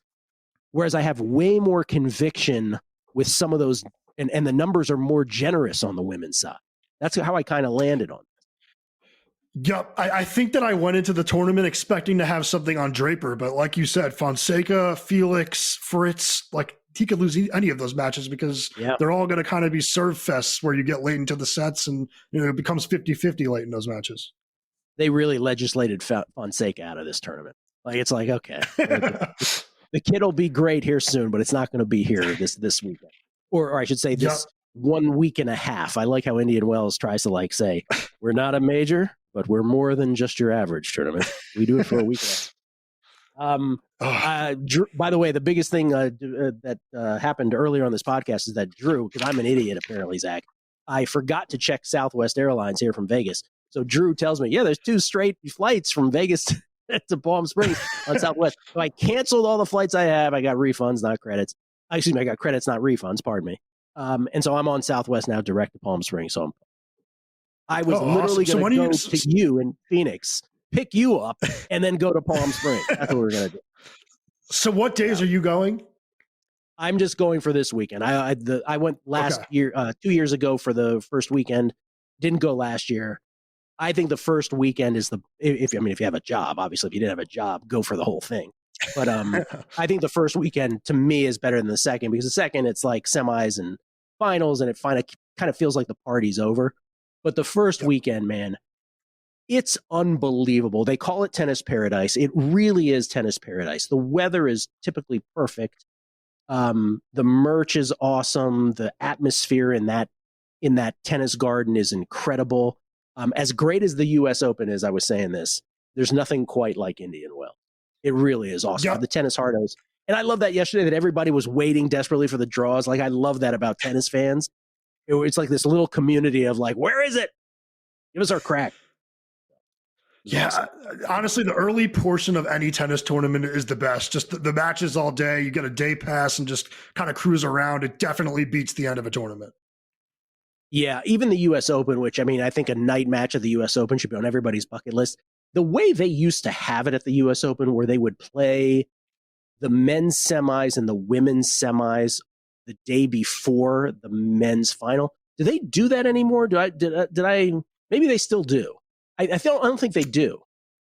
whereas I have way more conviction with some of those, and the numbers are more generous on the women's side. That's how I kind of landed on it. Yep. I think that I went into the tournament expecting to have something on Draper, but like you said, Fonseca, Felix, Fritz, he could lose any of those matches because they're all going to kind of be serve fests where you get late into the sets and it becomes 50-50 late in those matches. They really legislated Fonseca out of this tournament. Okay. The kid will be great here soon, but it's not going to be here this weekend. Or I should say this 1 week and a half. I like how Indian Wells tries to say, we're not a major, but we're more than just your average tournament. We do it for a week. Drew, by the way, the biggest thing that happened earlier on this podcast is that Drew, because I'm an idiot apparently, Zach, I forgot to check Southwest Airlines here from Vegas. So Drew tells me, yeah, there's 2 straight flights from Vegas to Palm Springs on Southwest. So I canceled all the flights I have. I got refunds, not credits. Excuse me, I got credits, not refunds. Pardon me. And so I'm on Southwest now, direct to Palm Springs. So I was literally going to go to you in Phoenix, pick you up, and then go to Palm Springs. That's what we're going to do. So what days are you going? I'm just going for this weekend. I went last year, 2 years ago for the first weekend. Didn't go last year. I think the first weekend is if you have a job, obviously if you didn't have a job, go for the whole thing. But I think the first weekend to me is better than the second, because the second it's like semis and finals and it kind of feels like the party's over. But the first weekend, man, it's unbelievable. They call it tennis paradise. It really is tennis paradise. The weather is typically perfect. The merch is awesome. The atmosphere in that tennis garden is incredible. As great as the U.S. Open is, I was saying this, there's nothing quite like Indian Wells. It really is awesome. Yep. The tennis hardos. And I love that yesterday that everybody was waiting desperately for the draws. Like, I love that about tennis fans. It's like this little community of like, where is it? Give us our crack. Yeah, awesome. Honestly, the early portion of any tennis tournament is the best. Just the matches all day. You get a day pass and just kind of cruise around. It definitely beats the end of a tournament. Yeah, even the U.S. Open, which, I mean, I think a night match of the U.S. Open should be on everybody's bucket list. The way they used to have it at the U.S. Open, where they would play the men's semis and the women's semis the day before the men's final. Do they do that anymore? Did I? Maybe they still do. I don't think they do.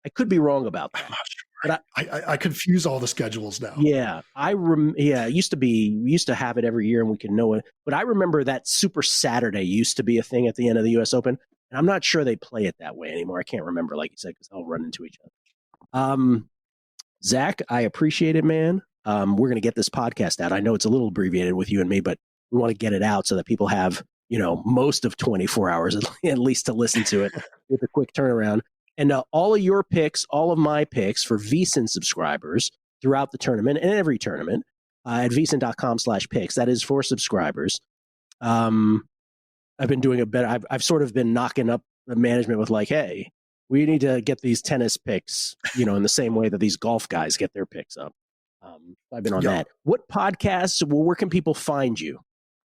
I could be wrong about that. I'm not sure. But I confuse all the schedules now. Yeah, it used to be. We used to have it every year, and we could know it. But I remember that Super Saturday used to be a thing at the end of the U.S. Open, and I'm not sure they play it that way anymore. I can't remember, like you said, because they'll run into each other. Zach, I appreciate it, man. We're going to get this podcast out. I know it's a little abbreviated with you and me, but we want to get it out so that people have, most of 24 hours at least to listen to it with a quick turnaround. And all of your picks, all of my picks for VSiN subscribers throughout the tournament and every tournament at vsin.com/picks. That is for subscribers. I've been doing a better. I've sort of been knocking up the management with like, hey, we need to get these tennis picks, in the same way that these golf guys get their picks up. I've been on that. What podcasts? Where can people find you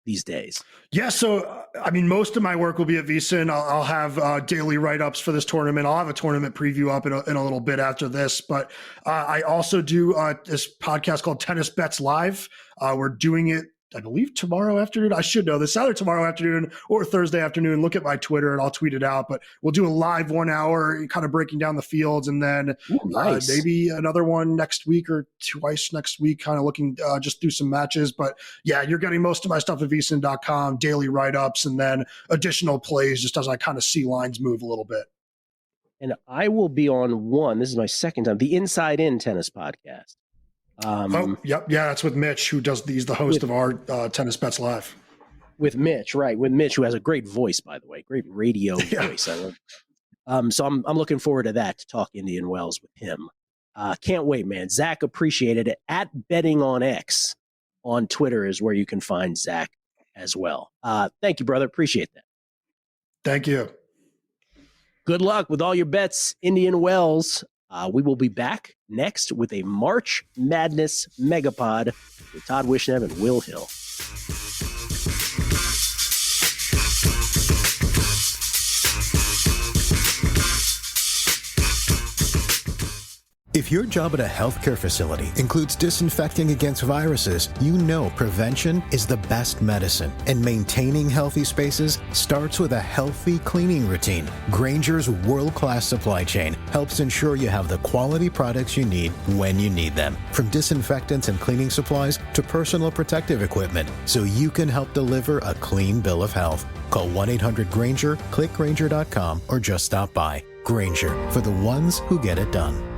these days? Yeah, so most of my work will be at VSiN. I'll have daily write-ups for this tournament. I'll have a tournament preview up in a little bit after this, but I also do this podcast called Tennis Bets Live. We're doing it, I believe, tomorrow afternoon. I should know this, either tomorrow afternoon or Thursday afternoon. Look at my Twitter and I'll tweet it out, but we'll do a live 1 hour kind of breaking down the fields, and then maybe another one next week or twice next week, kind of looking just through some matches. But yeah, you're getting most of my stuff at vsin.com, daily write-ups, and then additional plays just as I kind of see lines move a little bit. And I will be on this is my second time, the Inside In Tennis podcast. Yeah, that's with Mitch, who does the host of our Tennis Bets Live. With Mitch, right? With Mitch, who has a great voice, by the way, great radio voice. I love. So I'm looking forward to that, to talk Indian Wells with him. Can't wait, man. Zach, appreciated it. At Betting on X on Twitter is where you can find Zach as well. Thank you, brother. Appreciate that. Thank you. Good luck with all your bets, Indian Wells. We will be back next with a March Madness Megapod with Todd Wishnev and Will Hill. If your job at a healthcare facility includes disinfecting against viruses, you know prevention is the best medicine. And maintaining healthy spaces starts with a healthy cleaning routine. Grainger's world-class supply chain helps ensure you have the quality products you need when you need them. From disinfectants and cleaning supplies to personal protective equipment, so you can help deliver a clean bill of health. Call 1-800-GRAINGER, click Grainger.com, or just stop by. Grainger, for the ones who get it done.